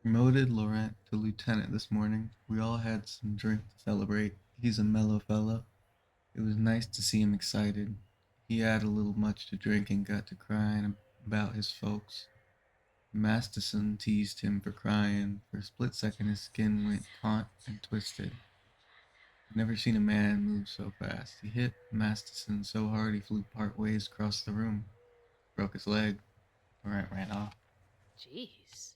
Promoted Laurent to lieutenant this morning. We all had some drink to celebrate. He's a mellow fella. It was nice to see him excited. He had a little much to drink and got to crying about his folks. Masterson teased him for crying. For a split second, his skin went taut and twisted. I've never seen a man move so fast. He hit Masterson so hard he flew part ways across the room. Broke his leg. Laurent ran off. Jeez.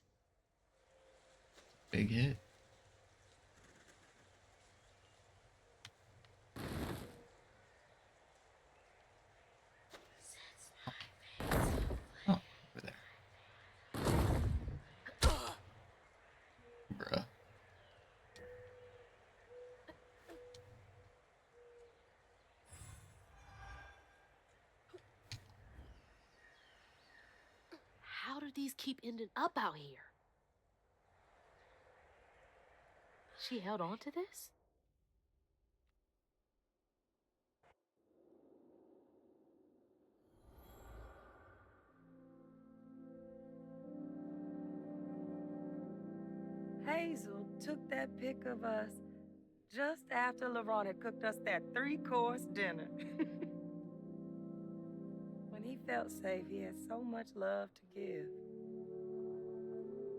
Big hit. Oh, over there. Bruh. How do these keep ending up out here? She held on to this? Hazel took that pic of us just after LaRon had cooked us that 3-course dinner. When he felt safe, he had so much love to give.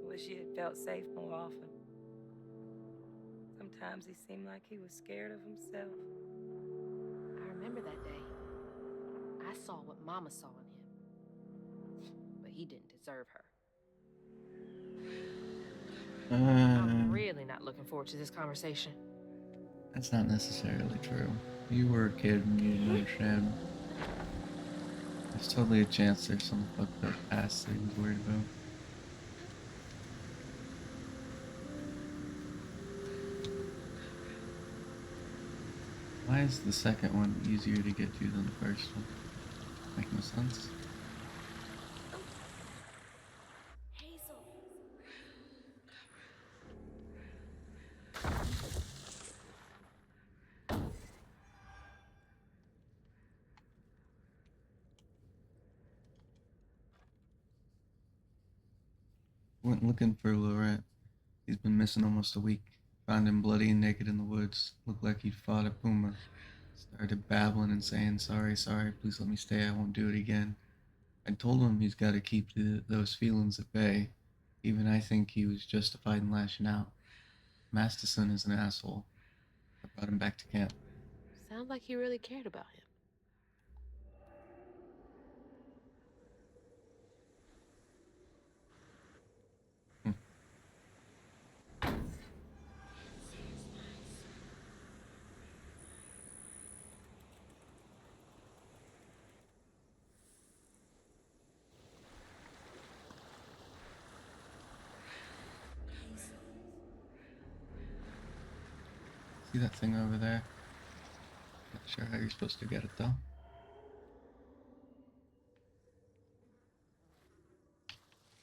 Wish he had felt safe more often. Sometimes he seemed like he was scared of himself. I remember that day. I saw what Mama saw in him. But he didn't deserve her. I'm really not looking forward to this conversation. That's not necessarily true. You were a kid and you didn't understand. There's totally a chance there's some fucked up past that he was worried about. Why is the second one easier to get to than the first one? Make no sense. Hazel. Went looking for Laurent. He's been missing almost a week. Found him bloody and naked in the woods. Looked like he'd fought a puma. Started babbling and saying, sorry, please let me stay, I won't do it again. I told him he's got to keep those feelings at bay. Even I think he was justified in lashing out. Masterson is an asshole. I brought him back to camp. Sounds like he really cared about him. See that thing over there? Not sure how you're supposed to get it though.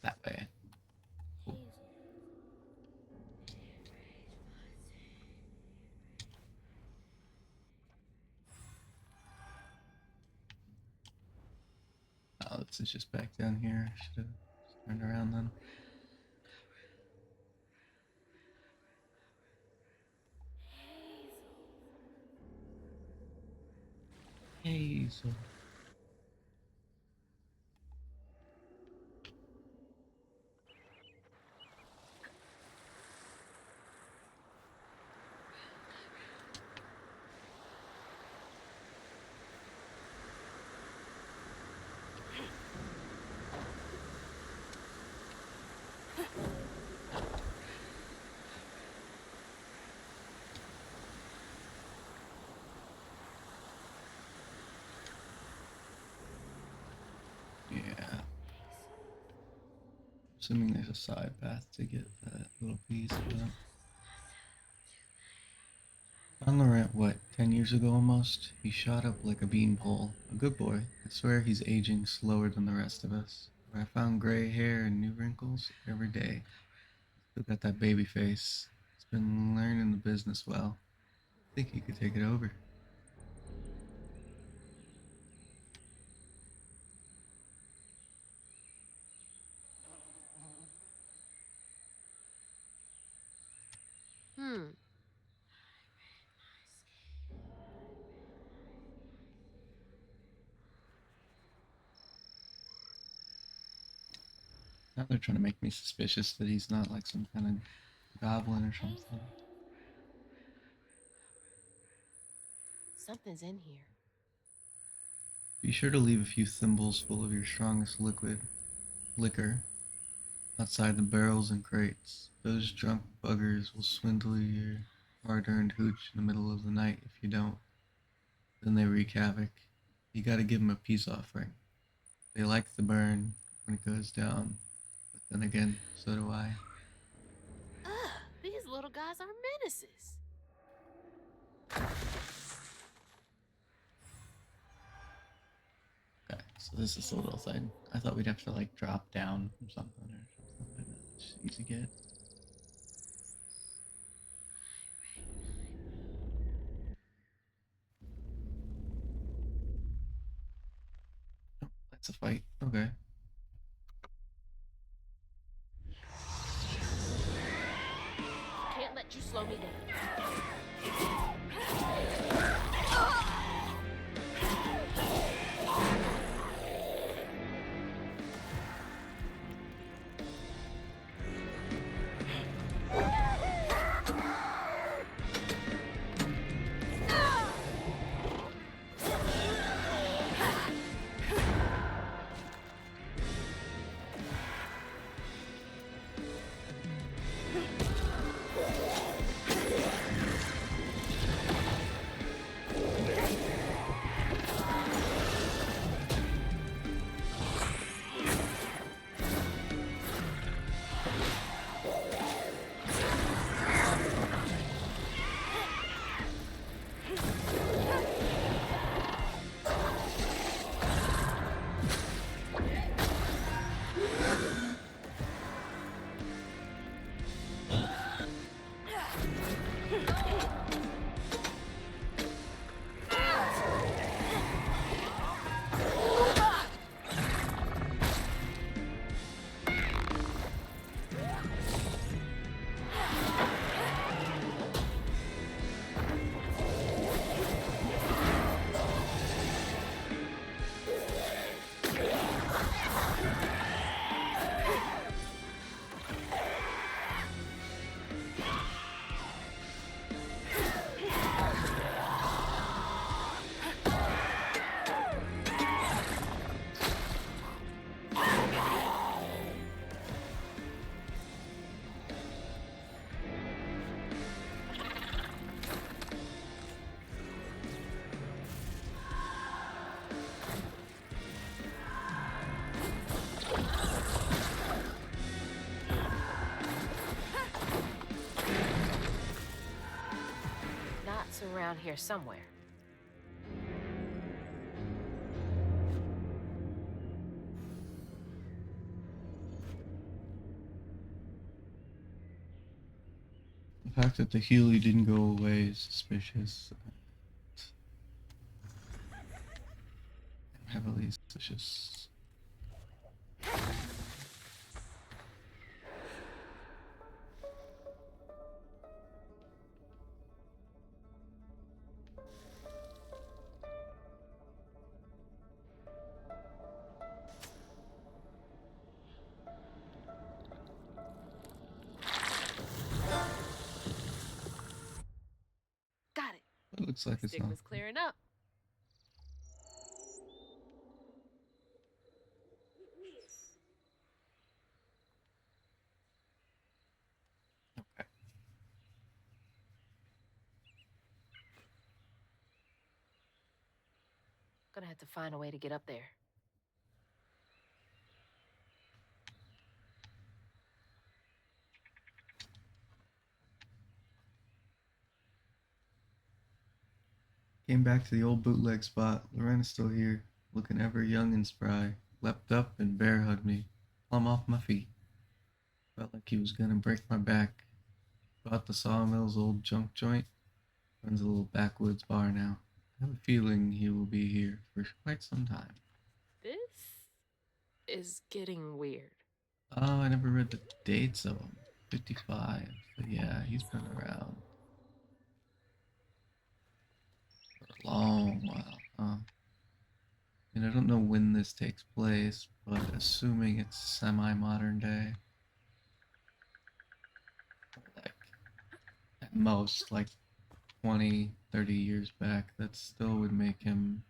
That way. Cool. Oh, this is just back down here. Should have turned around then. Hazel. Yeah. Assuming there's a side path to get that little piece of that. Found Laurent, what, 10 years ago almost? He shot up like a beanpole. A good boy. I swear he's aging slower than the rest of us. Where I found gray hair and new wrinkles every day. Still got that baby face. He's been learning the business well. I think he could take it over. Hmm. Now they're trying to make me suspicious that he's not like some kind of goblin or something. Something's in here. Be sure to leave a few thimbles full of your strongest liquor outside the barrels and crates. Those drunk buggers will swindle your hard-earned hooch in the middle of the night if you don't. Then they wreak havoc. You gotta give them a peace offering. They like the burn when it goes down, but then again, so do I. Ugh, these little guys are menaces. Okay, so this is the little thing. I thought we'd have to like drop down from something or something, but it's easy to get. Oh, that's a fight. Okay. slow me down. Knots around here somewhere. The fact that the Healy didn't go away is suspicious. Heavily suspicious. Got it. It looks like it's not. Stigma's clearing up. Okay. Gonna have to find a way to get up there. Came back to the old bootleg spot. Lorena's still here, looking ever young and spry. Leapt up and bear hugged me, plumb off my feet. Felt like he was gonna break my back. Bought the sawmill's old junk joint. Runs a little backwoods bar now. I have a feeling he will be here for quite some time. This is getting weird. Oh, I never read the dates of him. 55. So yeah, he's been around for a long while, huh? And I don't know when this takes place, but assuming it's semi-modern day, like at most like 20, 30 years back, that still would make him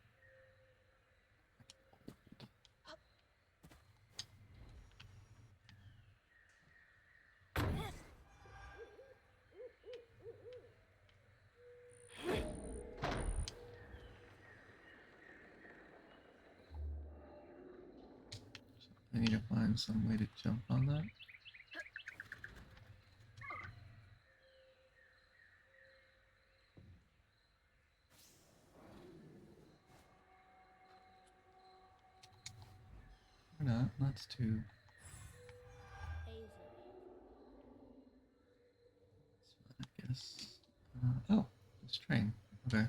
I need to find some way to jump on that. Or not, that's too. I guess. Oh, this train. Okay.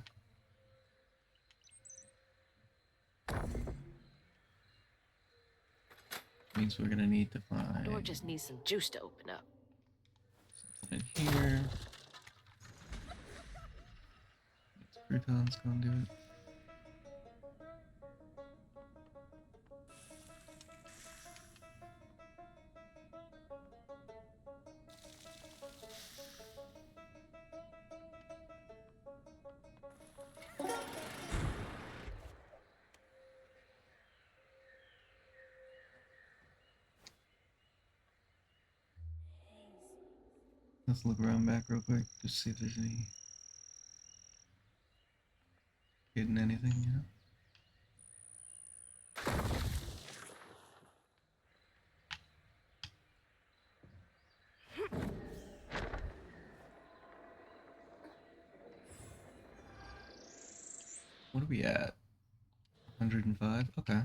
Means we're gonna need to find Door just needs some juice to open up. something in here. Croton's gonna do it. Let's look around back real quick, just see if there's any hidden anything, you know? What are we at? 105? Okay.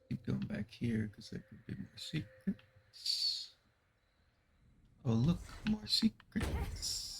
Keep going back here because there could be more secrets. Oh, look, more secrets.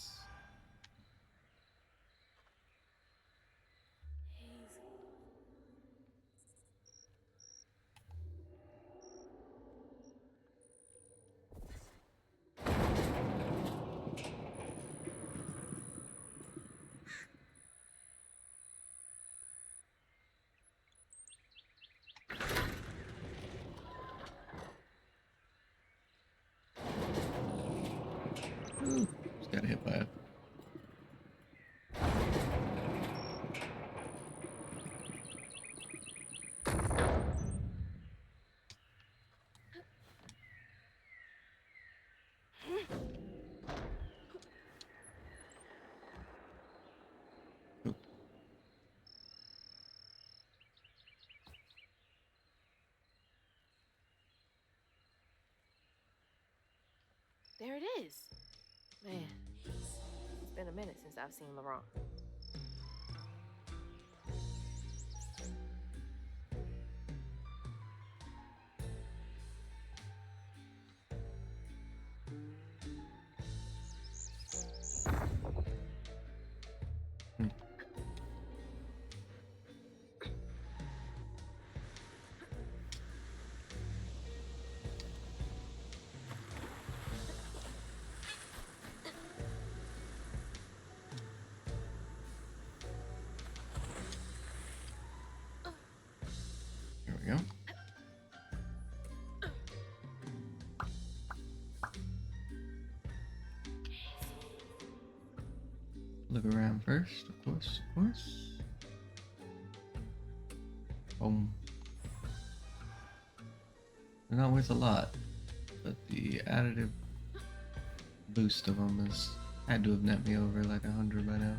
Ooh, just got hit by it. Oh, There it is. Man, it's been a minute since I've seen Laurent. hmm. There we go. Look around first, of course, of course. Boom. They're not worth a lot, but the additive boost of them has had to have net me over like 100 by now.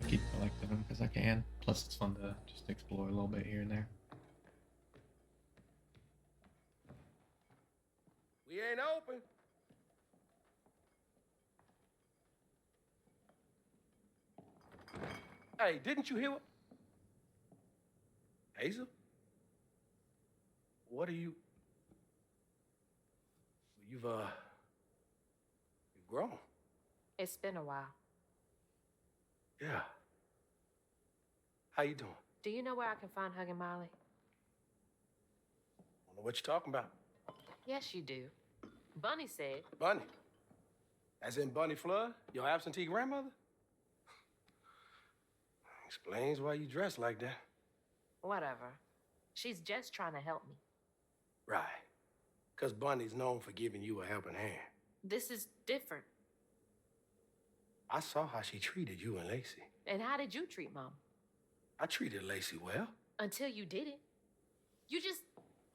Keep collecting them because I can. Plus, it's fun to just explore a little bit here and there. We ain't open. Hey, didn't you hear what? Hazel? What are you? You've grown. It's been a while. Yeah. How you doing? Do you know where I can find Hug and Molly? Don't know what you're talking about. Yes, you do. Bunny said. Bunny. As in Bunny Flood, your absentee grandmother? Explains why you dress like that. Whatever. She's just trying to help me. Right. Because Bunny's known for giving you a helping hand. This is different. I saw how she treated you and Lacey. And how did you treat Mom? I treated Lacey well. Until you didn't. You just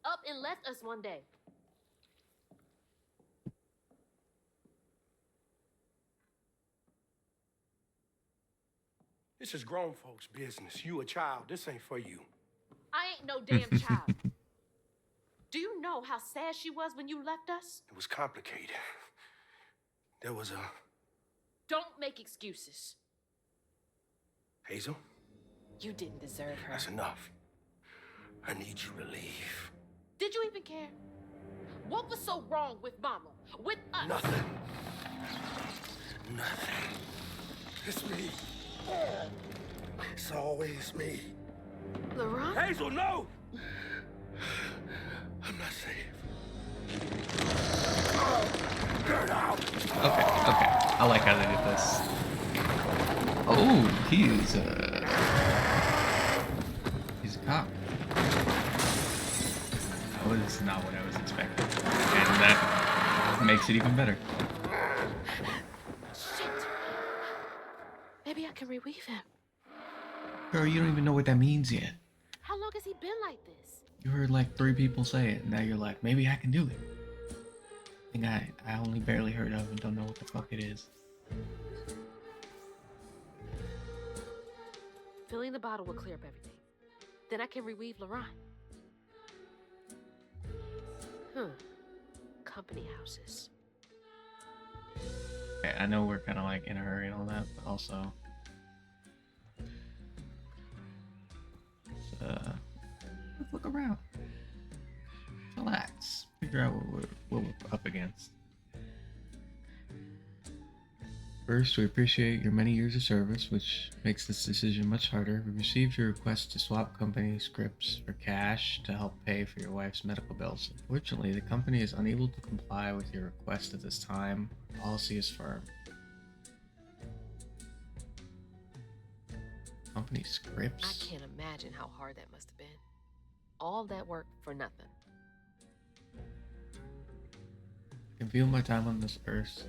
up and left us one day. This is grown folks' business. You a child. This ain't for you. I ain't no damn child. Do you know how sad she was when you left us? It was complicated. There was a... Don't make excuses. Hazel, You didn't deserve her. that's enough. I need you to leave. Did you even care? What was so wrong with Mama? With us? Nothing. Nothing. It's me. It's always me. Laurent? Hazel, no! I'm not safe. Get out! Okay. I like how they did this. Oh, he's a cop. That was not what I was expecting. And that makes it even better. Shit. Maybe I can reweave him. Girl, you don't even know what that means yet. How long has he been like this? You heard like 3 people say it, and now you're like, maybe I can do it. Thing I only barely heard of and don't know what the fuck it is. Filling the bottle will clear up everything. Then I can reweave Laurent. Company houses. Okay, I know we're kind of like in a hurry and all that, but also... let's look around. Relax. Figure out what we're up against. First, we appreciate your many years of service, which makes this decision much harder. We received your request to swap company scripts for cash to help pay for your wife's medical bills. Unfortunately, the company is unable to comply with your request at this time. Policy is firm. Company scripts? I can't imagine how hard that must have been. All that work for nothing. I can feel my time on this earth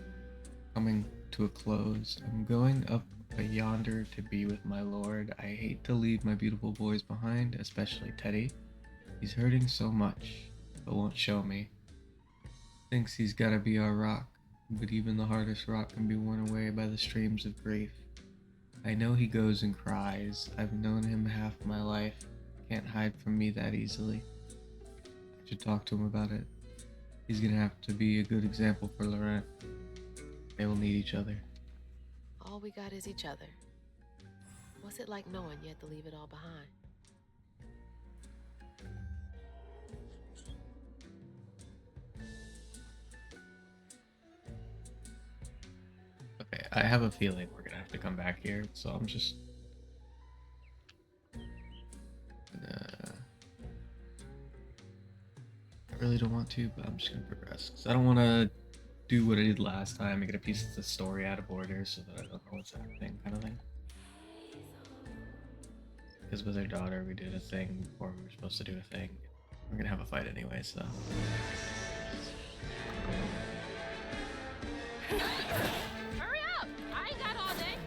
coming to a close. I'm going up yonder to be with my lord. I hate to leave my beautiful boys behind, especially Teddy. He's hurting so much, but won't show me. Thinks he's gotta be our rock, but even the hardest rock can be worn away by the streams of grief. I know he goes and cries. I've known him half my life. Can't hide from me that easily. I should talk to him about it. He's gonna have to be a good example for Laurent. They will need each other. All we got is each other. What's it like knowing you had to leave it all behind? Okay, I have a feeling we're gonna have to come back here, so I'm just gonna... I really don't want to, but I'm just gonna progress. 'Cause I don't want to do what I did last time and get a piece of the story out of order so that I don't know what's happening, kind of thing. Because with our daughter, we did a thing before we were supposed to do a thing. We're gonna have a fight anyway, so... Hurry up! I ain't got all day.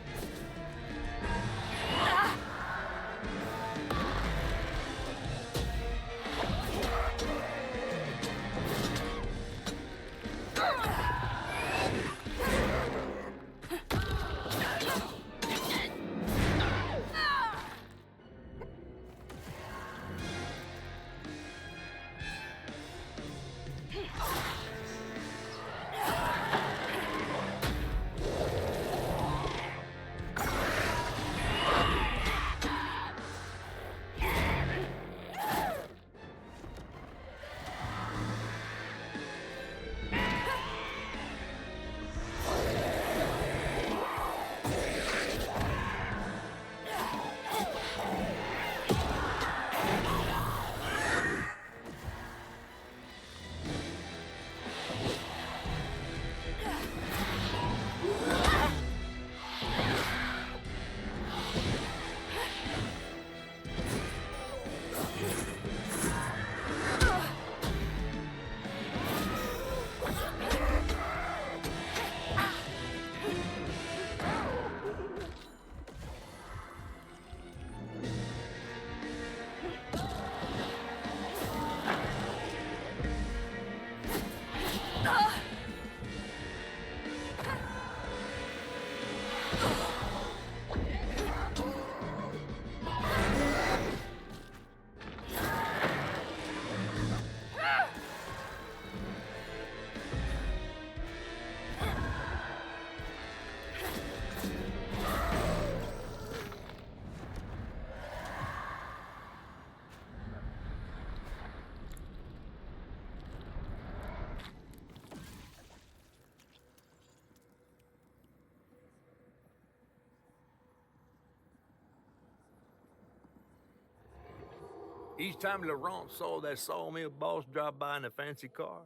Each time Laurent saw that sawmill boss drive by in a fancy car,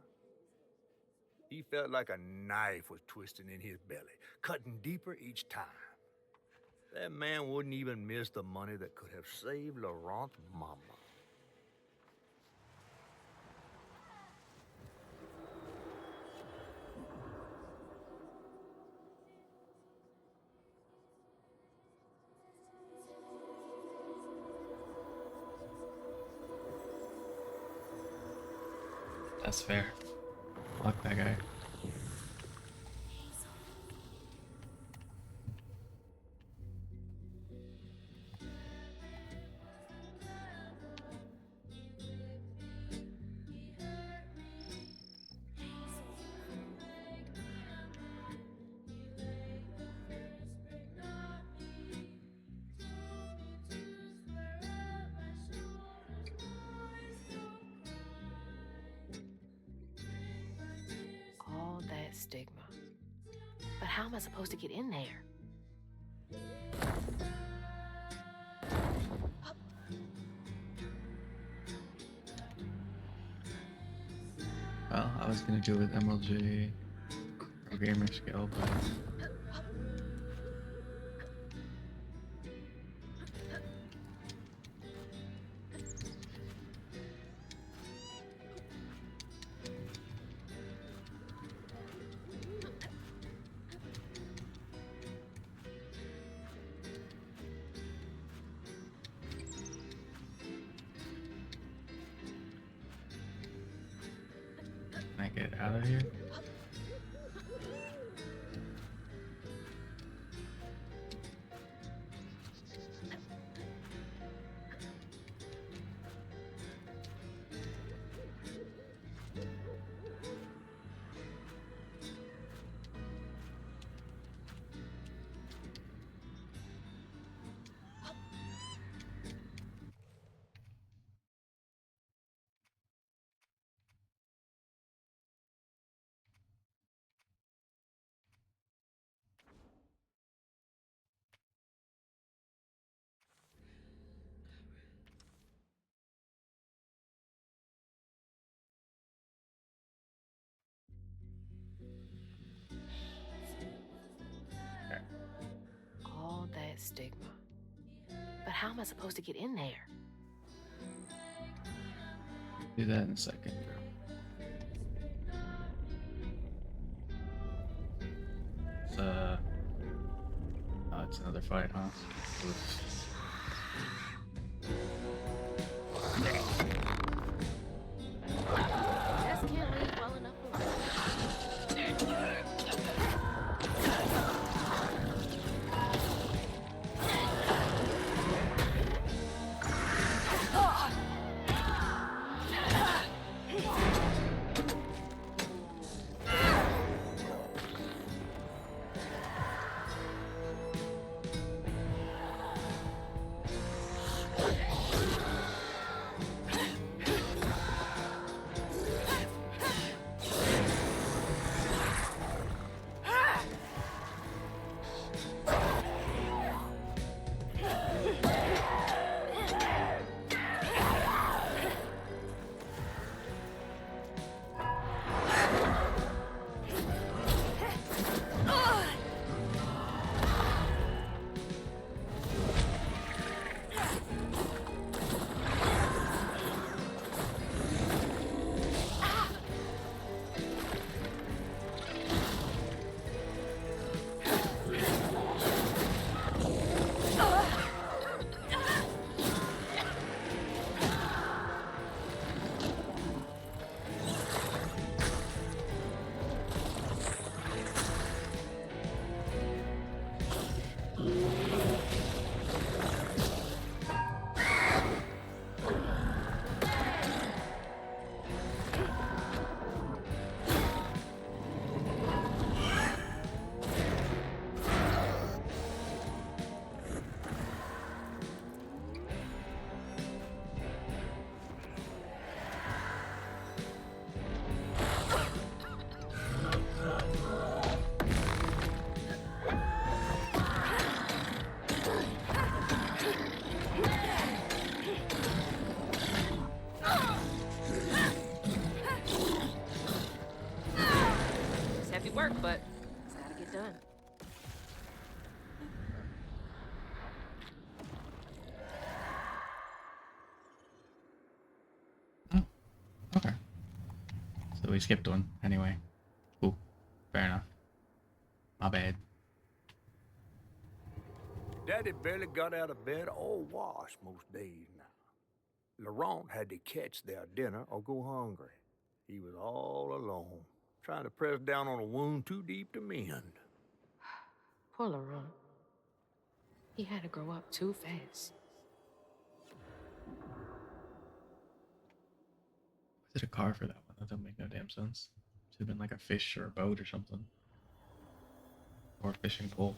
he felt like a knife was twisting in his belly, cutting deeper each time. That man wouldn't even miss the money that could have saved Laurent's mama. That's fair. Fuck that guy. All that stigma. But how am I supposed to get in there? Well, I was gonna go with MLJ Pro Gamer skill, but can I get out of here? All that stigma. But how am I supposed to get in there? Do that in a second, bro. It's oh, it's another fight, huh? Oof. Just can't leave well enough alone. we skipped one. Anyway. Cool. Fair enough. My bad. Daddy barely got out of bed or washed most days now. Laurent had to catch their dinner or go hungry. He was all alone, trying to press down on a wound too deep to mend. Poor Laurent. He had to grow up too fast. Was it a car for that one? That doesn't make no damn sense. Should have been like a fish or a boat or something. Or a fishing pole.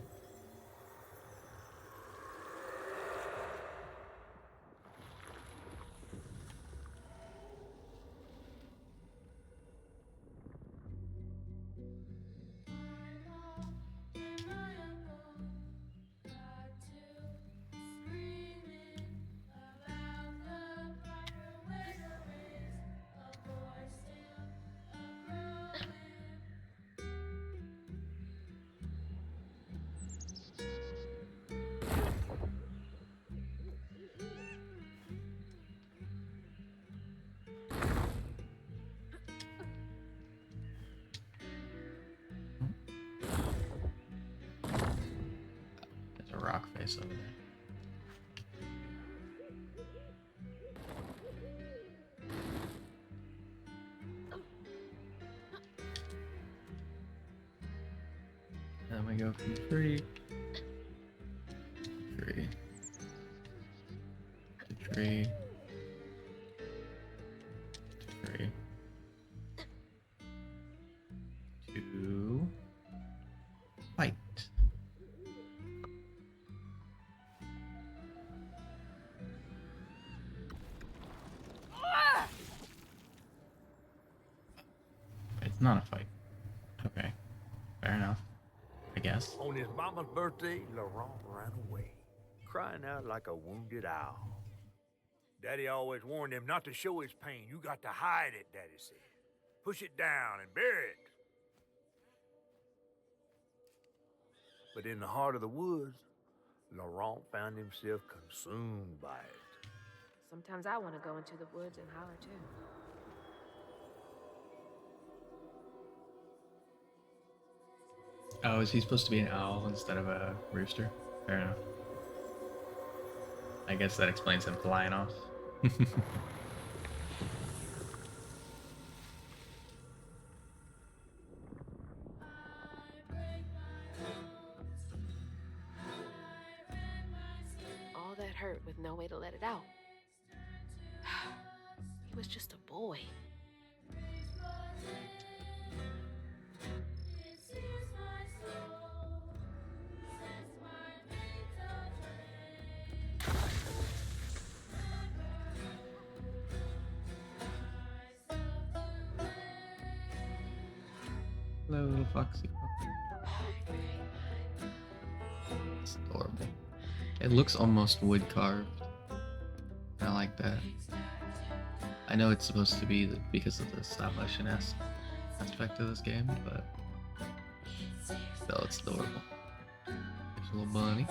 There's a rock face over there. Then we go from 3 to 3 to 3 to fight. It's not a fight. Okay, fair enough. I guess. On his mama's birthday, Laurent ran away, crying out like a wounded owl. Daddy always warned him not to show his pain. You got to hide it, Daddy said. Push it down and bury it. But in the heart of the woods, Laurent found himself consumed by it. Sometimes I want to go into the woods and holler too. Oh, is he supposed to be an owl instead of a rooster? Fair enough. I guess that explains him flying off. All that hurt with no way to let it out. He was just a boy. Hello, little foxy puppy. It's adorable. It looks almost wood carved. I like that. I know it's supposed to be because of the stop motion aspect of this game, but still, it's adorable. There's a little bunny.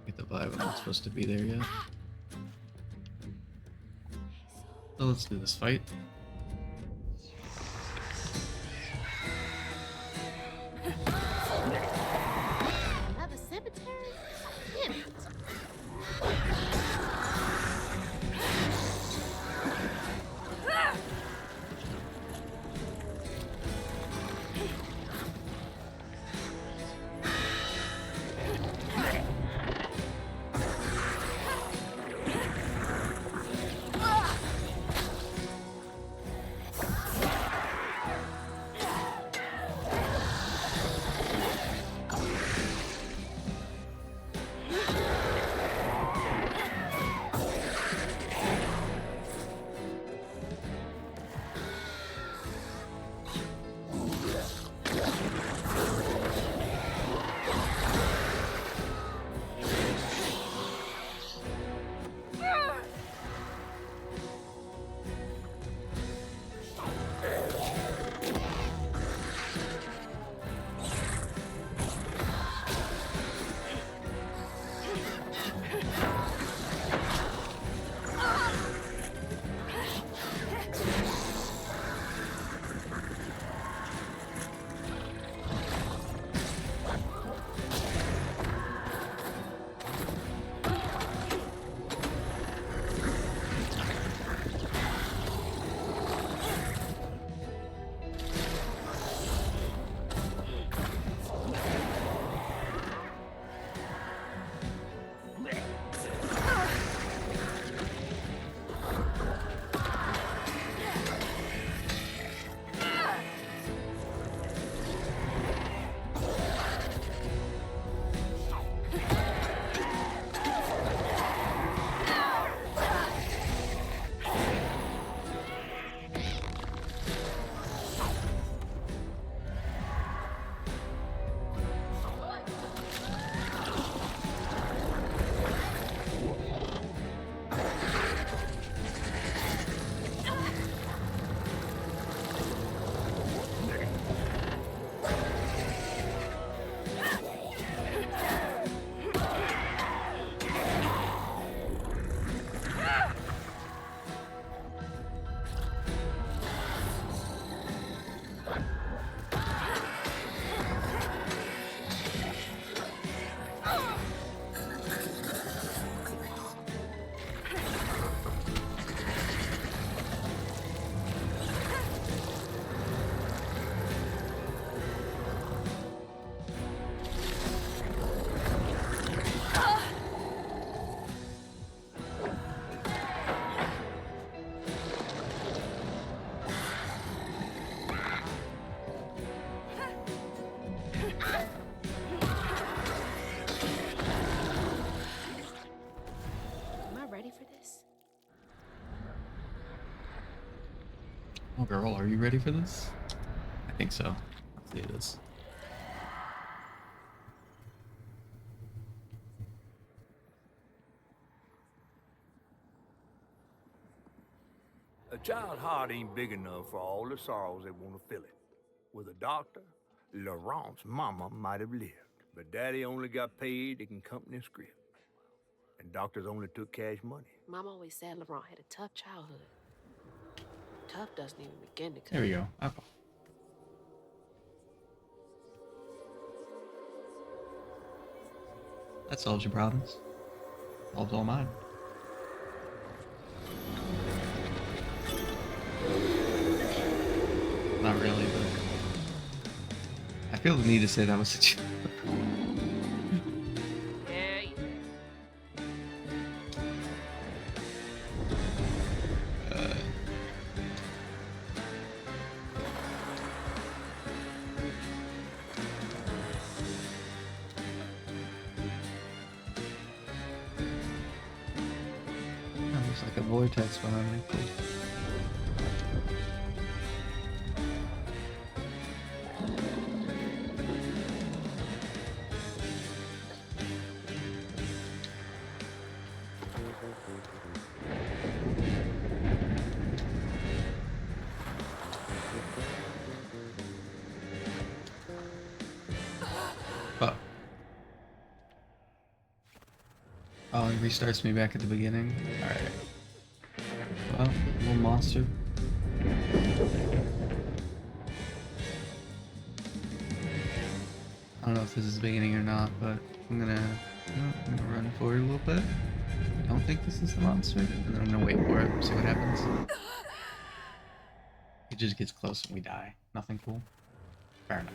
Get the vibe I'm not supposed to be there yet. So let's do this fight. Another cemetery? Damn it. Oh, girl, are you ready for this? I think so. Let's do this. A child's heart ain't big enough for all the sorrows that want to fill it. With a doctor, Laurent's mama might have lived, but Daddy only got paid to accompany a script, and doctors only took cash money. Mom always said Laurent had a tough childhood. Tough doesn't even begin to There we compare. go. Alcohol. That solves your problems. Solves all mine. Not really, but I feel the need to say that was such. Yeah. Looks like a vortex behind me. Cool. Oh. Oh, it restarts me back at the beginning. Alright. Well, little monster. I don't know if this is the beginning or not, but I'm gonna run forward a little bit. I don't think this is the monster, and then I'm gonna wait for it, see what happens. It just gets close and we die. Nothing cool. Fair enough.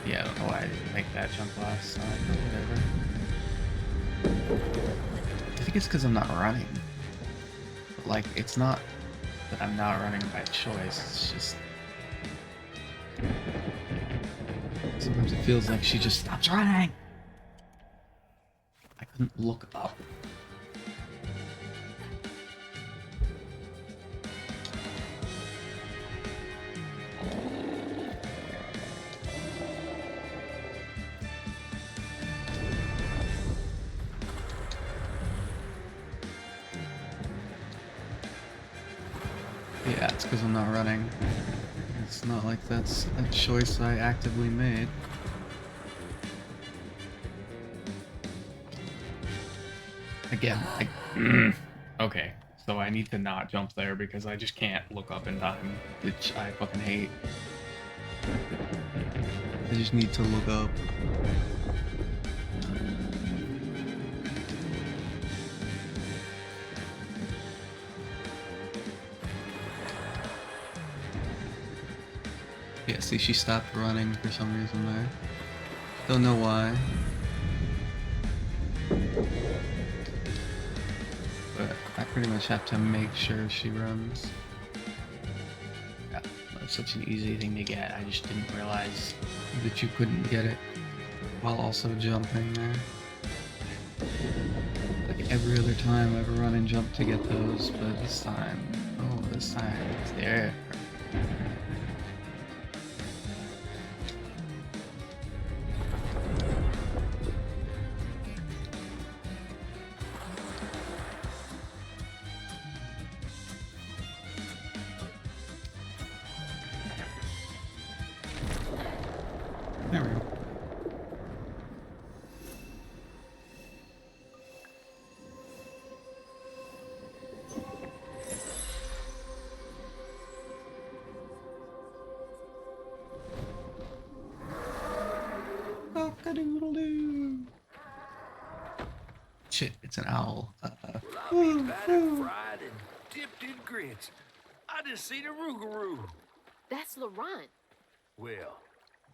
Yeah, I don't know why I didn't make that jump last time, but whatever. I think it's because I'm not running. But, like, it's not that I'm not running by choice, it's just... Sometimes it feels like she just stops running! I couldn't look up. Yeah, it's because I'm not running. It's not like that's a choice I actively made. Again, okay, so I need to not jump there because I just can't look up in time, which I fucking hate. I just need to look up. Yeah, see, she stopped running for some reason there. Don't know why. But I pretty much have to make sure she runs. Yeah, that's such an easy thing to get. I just didn't realize that you couldn't get it while also jumping there. Like every other time I've run and jumped to get those, but this time, oh, this time it's there. There we go. Cock-a-doodle-doo. Shit, it's an owl. Well, I'll be battered, fried, and dipped in grits. I just seen a rougarou. That's Laurent. Well,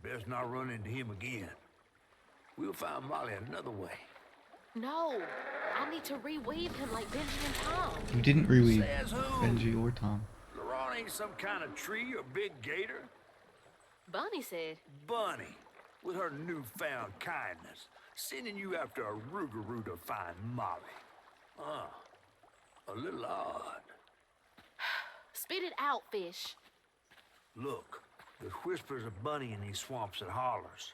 best not run into him again. We'll find Molly another way. No, I need to reweave him like Benji and Tom. You didn't reweave Says who? Benji or Tom. Laurent ain't some kind of tree or big gator. Bunny said, Bunny, with her newfound kindness, sending you after a rougarou to find Molly. A little odd. spit it out, fish. Look, there's whispers of Bunny in these swamps and hollers.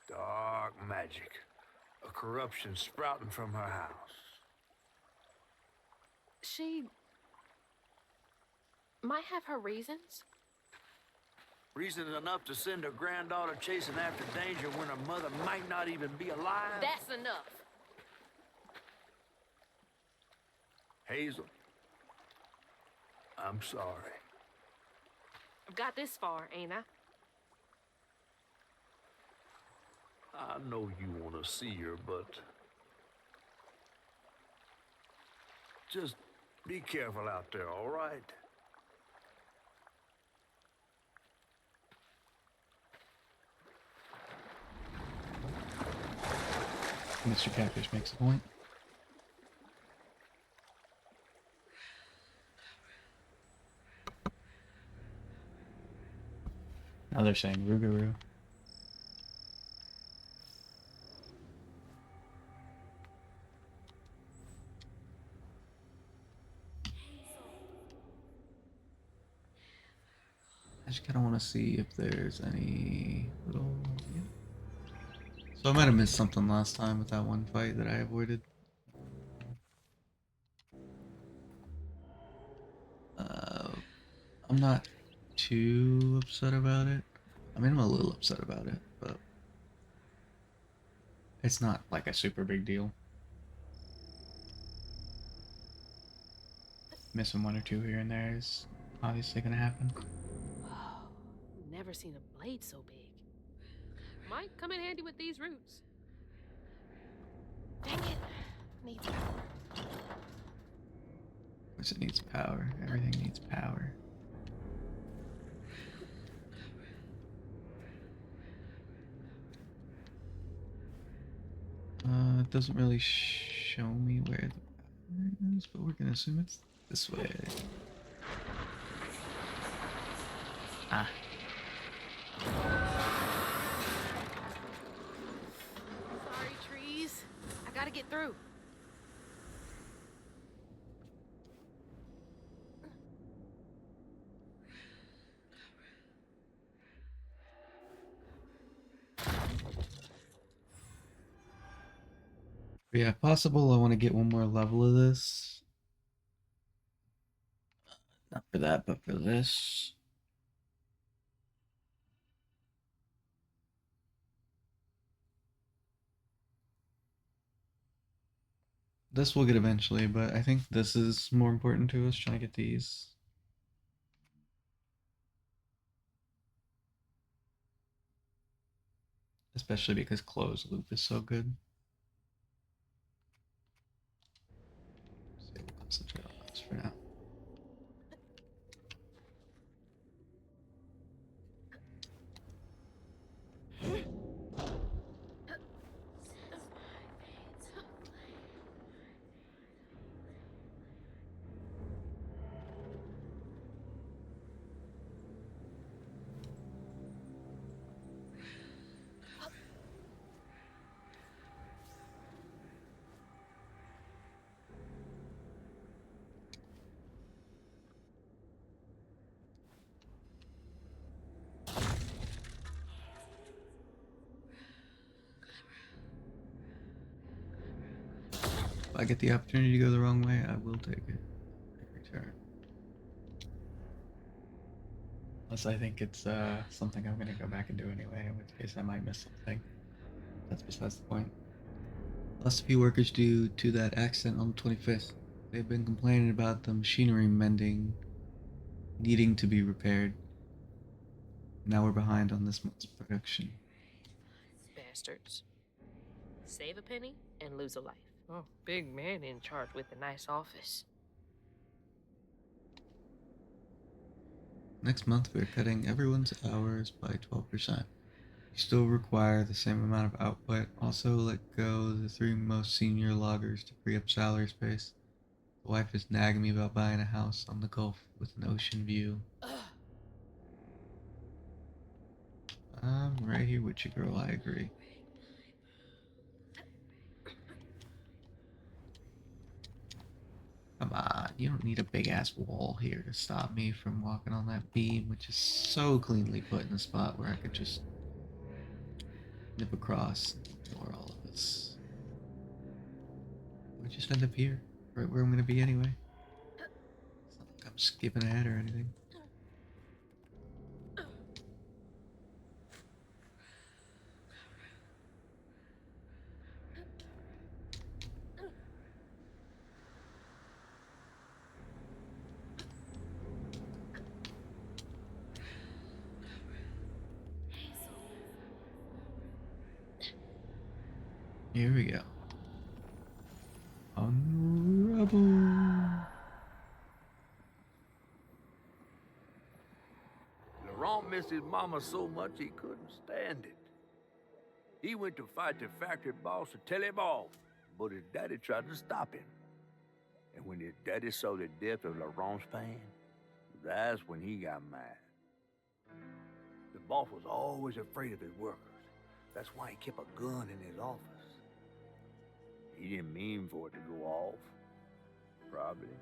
Dark magic. A corruption sprouting from her house. She might have her reasons. Reason enough to send her granddaughter chasing after danger when her mother might not even be alive? That's enough. Hazel, I'm sorry. I've got this far, ain't I? I know you want to see her, but just be careful out there, all right? Mr. Catfish makes a point. Now they're saying Rougarou. I just kind of want to see if there's any little... Yeah. So I might have missed something last time with that one fight that I avoided. I'm not too upset about it. I mean, I'm a little upset about it, but it's not like a super big deal. Missing one or two here and there is obviously gonna happen. Oh, never seen a blade so big. Might come in handy with these roots. Dang it. Needs power. Of course it needs power. Everything needs power. It doesn't really show me where the power is, but we're gonna assume it's this way. Ah. Sorry, trees. I gotta get through. But yeah, if possible, I want to get one more level of this. Not for that, but for this. This we'll get eventually, but I think this is more important to us, trying to get these. Especially because closed loop is so good. So we'll concentrate on this for now. If I get the opportunity to go the wrong way, I will take it every turn. Unless I think it's something I'm going to go back and do anyway, in which case I might miss something. That's besides the point. Lost a few workers due to that accident on the 25th. They've been complaining about the machinery mending needing to be repaired. Now we're behind on this month's production. Bastards. Save a penny and lose a life. Oh, big man in charge with a nice office. Next month we're cutting everyone's hours by 12%. You still require the same amount of output. Also let go the 3 most senior loggers to free up salary space. My wife is nagging me about buying a house on the Gulf with an ocean view. I'm right here with you, girl. I agree. Come on, you don't need a big ass wall here to stop me from walking on that beam, which is so cleanly put in a spot where I could just nip across and ignore all of this. We just end up here, right where I'm gonna be anyway. It's not like I'm skipping ahead or anything. Here we go. Unravel. Laurent missed his mama so much he couldn't stand it. He went to fight the factory boss to tell him off, but his daddy tried to stop him. And when his daddy saw the death of Laurent's fan, that's when he got mad. The boss was always afraid of his workers. That's why he kept a gun in his office. He didn't mean for it to go off. Probably.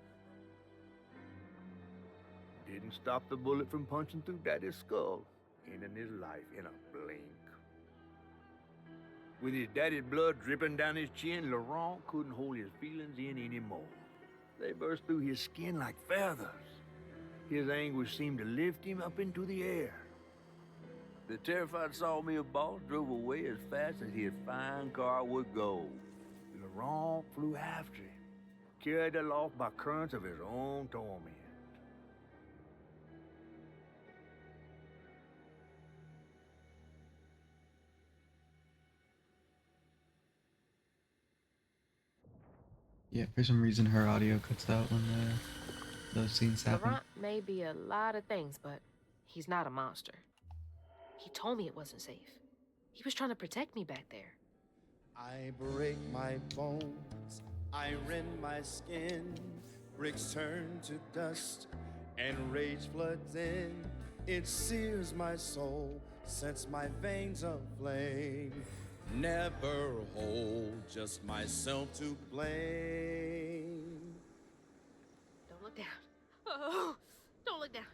Didn't stop the bullet from punching through Daddy's skull, ending his life in a blink. With his daddy's blood dripping down his chin, Laurent couldn't hold his feelings in anymore. They burst through his skin like feathers. His anguish seemed to lift him up into the air. The terrified sawmill boss drove away as fast as his fine car would go. Laurent flew after him, carried aloft by currents of his own torment. Yeah, for some reason her audio cuts out when those scenes happen. Laurent may be a lot of things, but he's not a monster. He told me it wasn't safe. He was trying to protect me back there. I break my bones, I rend my skin, bricks turn to dust, and rage floods in. It sears my soul, sets my veins aflame. Never hold, just myself to blame. Don't look down. Oh, don't look down.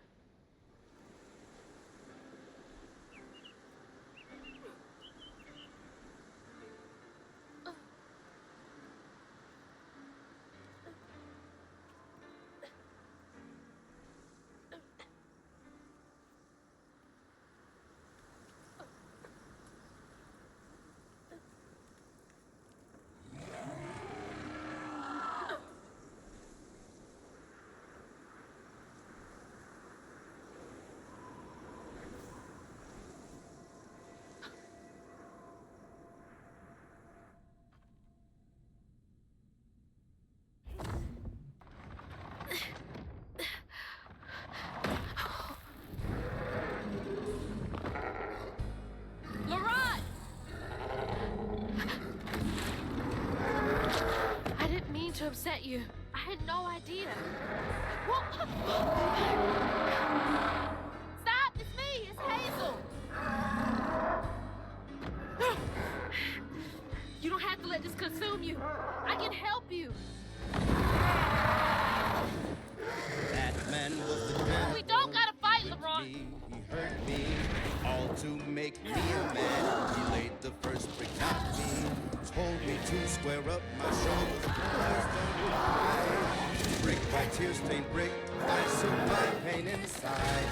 To upset you. I had no idea. Stop! It's me! It's Hazel! You don't have to let this consume you. I can help you. That man was the devil. We don't gotta fight, LeBron. He hurt me, all to make me a man. He laid the first brick, not me. Told me to square up my shoulders. Brick by tear-stained brick, I survive pain inside.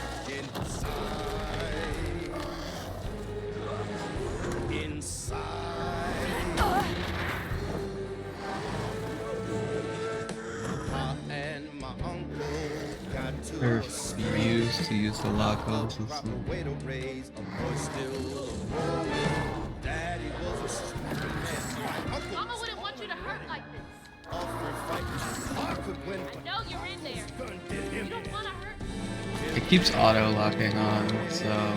Pa and my uncle got to Her refuse to use the lock holes. way to raise a boy still a boy. Daddy was a stupid man. My uncle Mama wouldn't want you to hurt like this. I could win, I know you're in there. You don't want to hurt me. It keeps auto locking on, so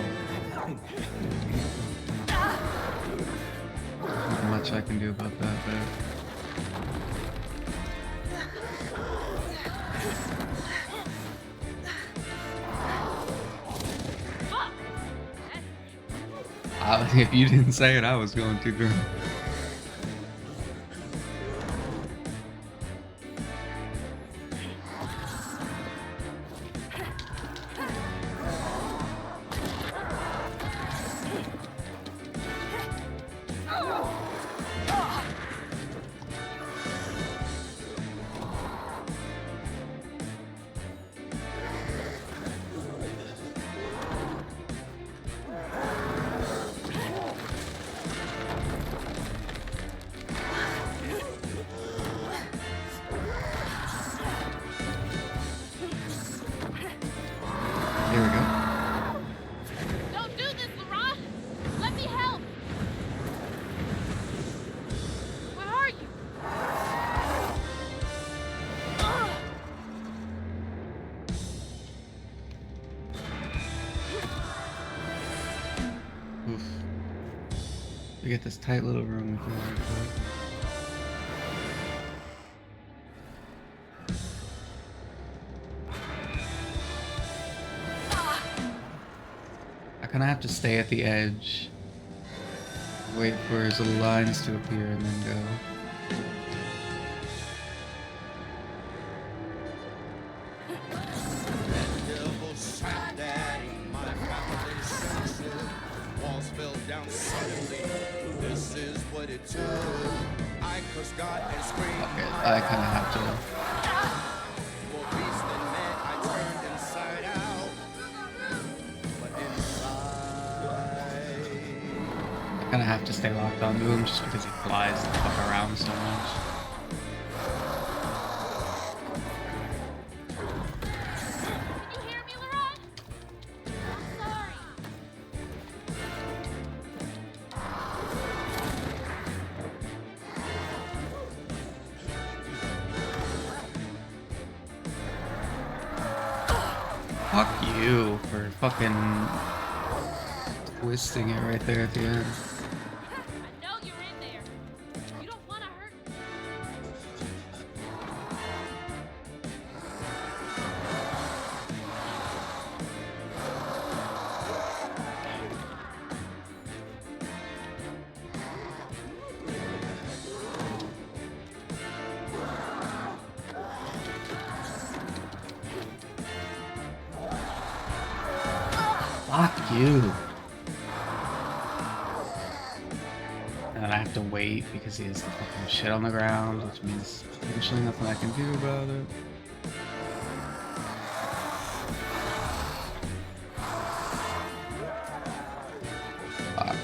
not much I can do about that there. If you didn't say it, I was going to drink. Here we go. Don't do this, Laurent! Let me help! Where are you? Oof. We get this tight little room we can work with. I kind of have to stay at the edge, wait for his little lines to appear, and then go. Devil shot that in my family senses. Walls fell down suddenly. This is what it took. I cursed God and screamed. Okay, I kind of have to. More beast than man, I turned inside out. But inside. I kind of have to stay locked onto him just because he flies the fuck around so much. Can you hear me, Laurent? I'm sorry. Fuck you for fucking twisting it right there at the end. I know you're in there. You don't want to hurt me. Fuck you. And then I have to wait because he has the fucking shit on the ground, which means potentially nothing I can do about it. Fuck me.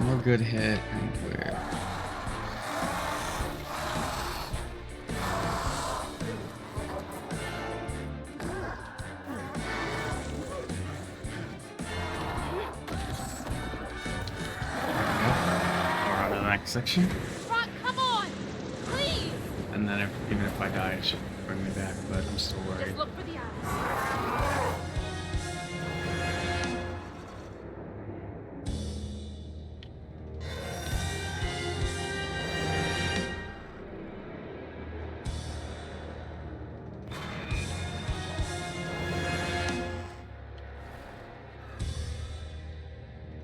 More good hit and we're on to the next section. Laurent, come on! Please! And then even if I die, it should bring me back, but I'm still worried. Just look for the eyes.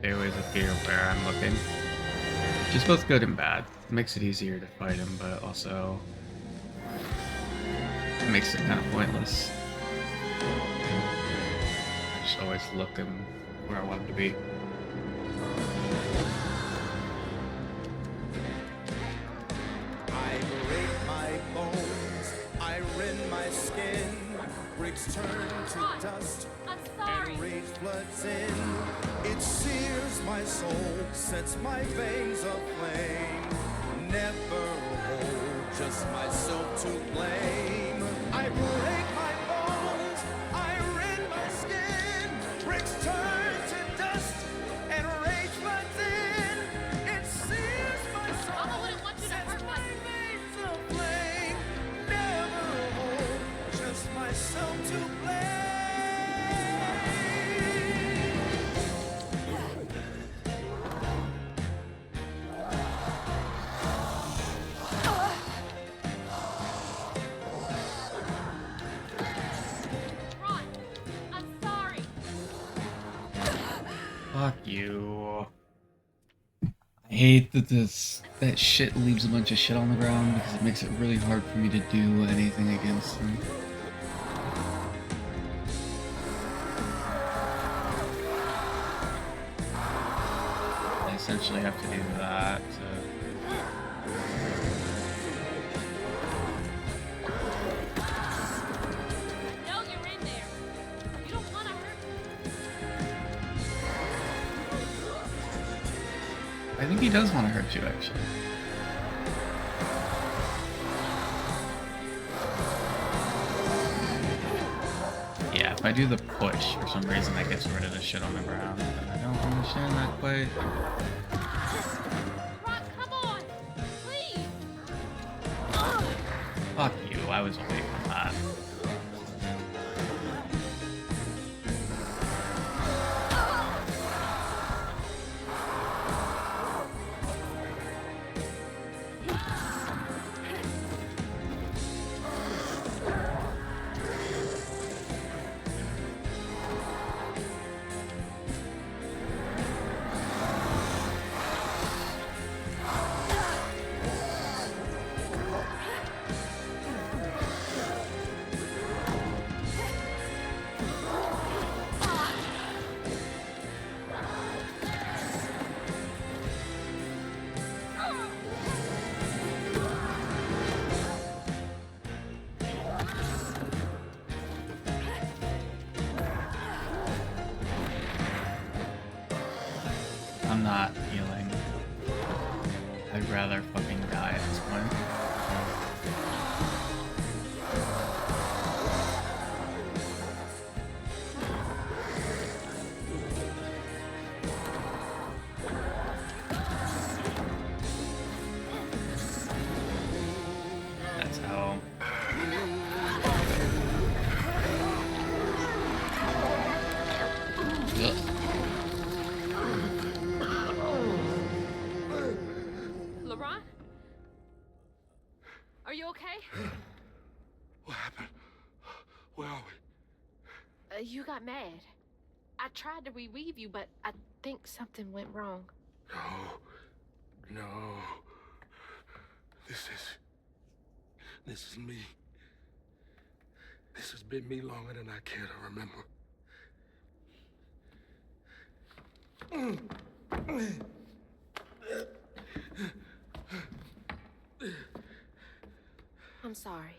Airways up here where I'm looking. Which is both good and bad. It makes it easier to fight him, but also it makes it kind of pointless. I just always looking where I want him to be. turn to dust, I'm sorry. and rage floods in. It sears my soul, sets my veins aflame. Never hold just myself to blame. I break my bones, I rend my skin. Bricks turn to dust, and rage floods in. It sears my soul, Mama wouldn't want you to sets hurt my myself. veins aflame. Never hold just myself to blame. Ron, I'm sorry. Fuck you. I hate that shit leaves a bunch of shit on the ground because it makes it really hard for me to do anything against them. I essentially have to do that to... No, you're in there. You don't want to hurt me. I think he does want to hurt you, actually. Yeah, if I do the push, for some reason that gets rid of the shit on the ground. And I don't understand that quite. Ron, come on. Please. Fuck you, I was away from that. I'm not healing. I'd rather fucking die at this point. That's how... Ugh. LeBron? Are you okay? What happened? Where are we? You got mad. I tried to reweave you, but I think something went wrong. No. No. This is me. This has been me longer than I care to remember. I'm sorry.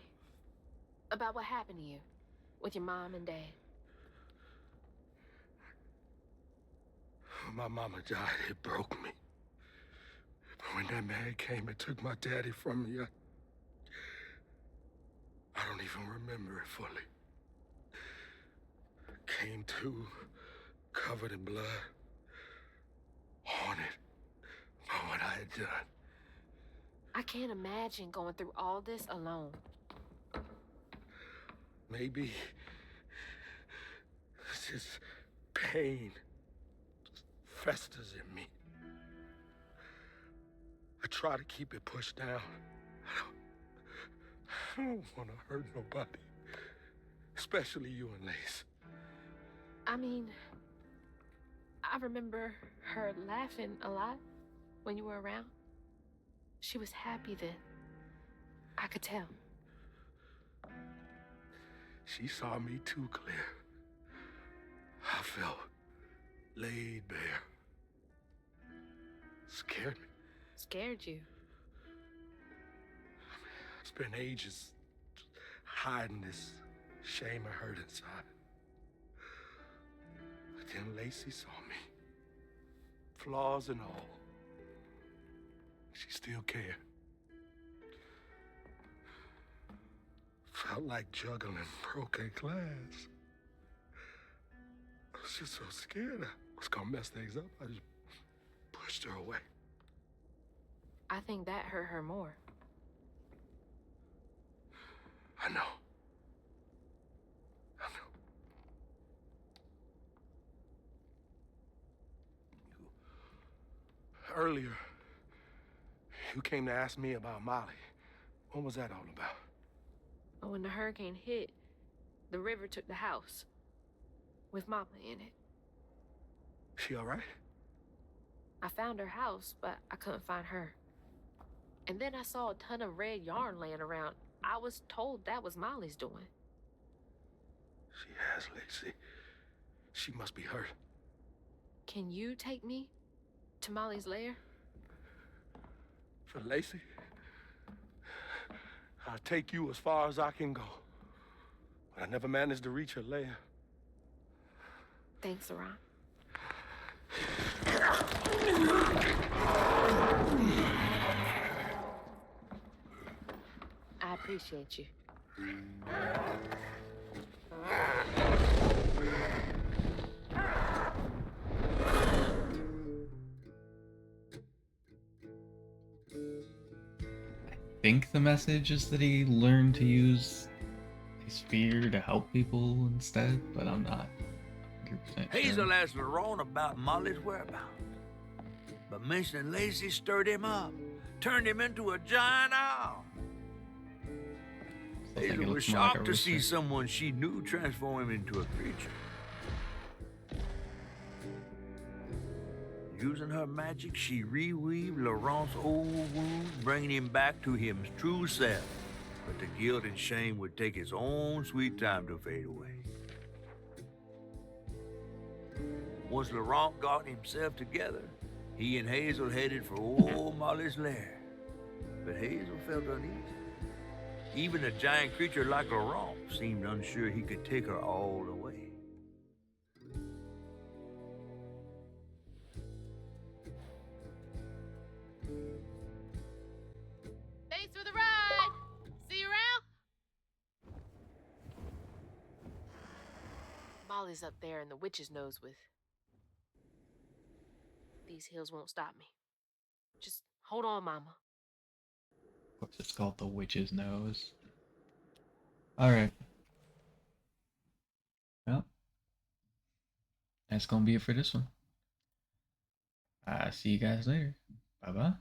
About what happened to you with your mom and dad. My mama died. It broke me. But when that man came and took my daddy from me, I don't even remember it fully. Came to, covered in blood, haunted by what I had done. I can't imagine going through all this alone. Maybe this pain festers in me. I try to keep it pushed down. I don't want to hurt nobody, especially you and Lace. I mean, I remember her laughing a lot when you were around. She was happy then. I could tell. She saw me too clear. I felt laid bare. Scared me. Scared you. I spent ages hiding this Shame and hurt inside. But then Lacey saw me. Flaws and all. She still cared. Felt like juggling broken glass. I was just so scared I was gonna mess things up. I just pushed her away. I think that hurt her more. I know. I know. Earlier, you came to ask me about Molly. What was that all about? When the hurricane hit, the river took the house with Mama in it. She all right? I found her house, but I couldn't find her. And then I saw a ton of red yarn laying around. I was told that was Molly's doing. She has, Lacey. She must be hurt. Can you take me to Molly's lair? For Lacey, I'll take you as far as I can go. But I never managed to reach her lair. Thanks, Aram. I appreciate you. I think the message is that he learned to use his fear to help people instead, but I'm not 100% Hazel sure. asked Laurent about Molly's whereabouts. But mentioning Lacey stirred him up, turned him into a giant owl. I think it Hazel was looks more like a shocked to see rooster. someone she knew transform him into a creature. Using her magic, she reweaved Laurent's old wounds, bringing him back to his true self. But the guilt and shame would take its own sweet time to fade away. Once Laurent got himself together, he and Hazel headed for old Molly's lair. But Hazel felt uneasy. Even a giant creature like Laurent seemed unsure he could take her all the way. Thanks for the ride. See you around. Molly's up there in the witch's nose with. These hills won't stop me. Just hold on, Mama. Of course, it's called the witch's nose. Alright. Well, that's gonna be it for this one. See you guys later. Bye bye.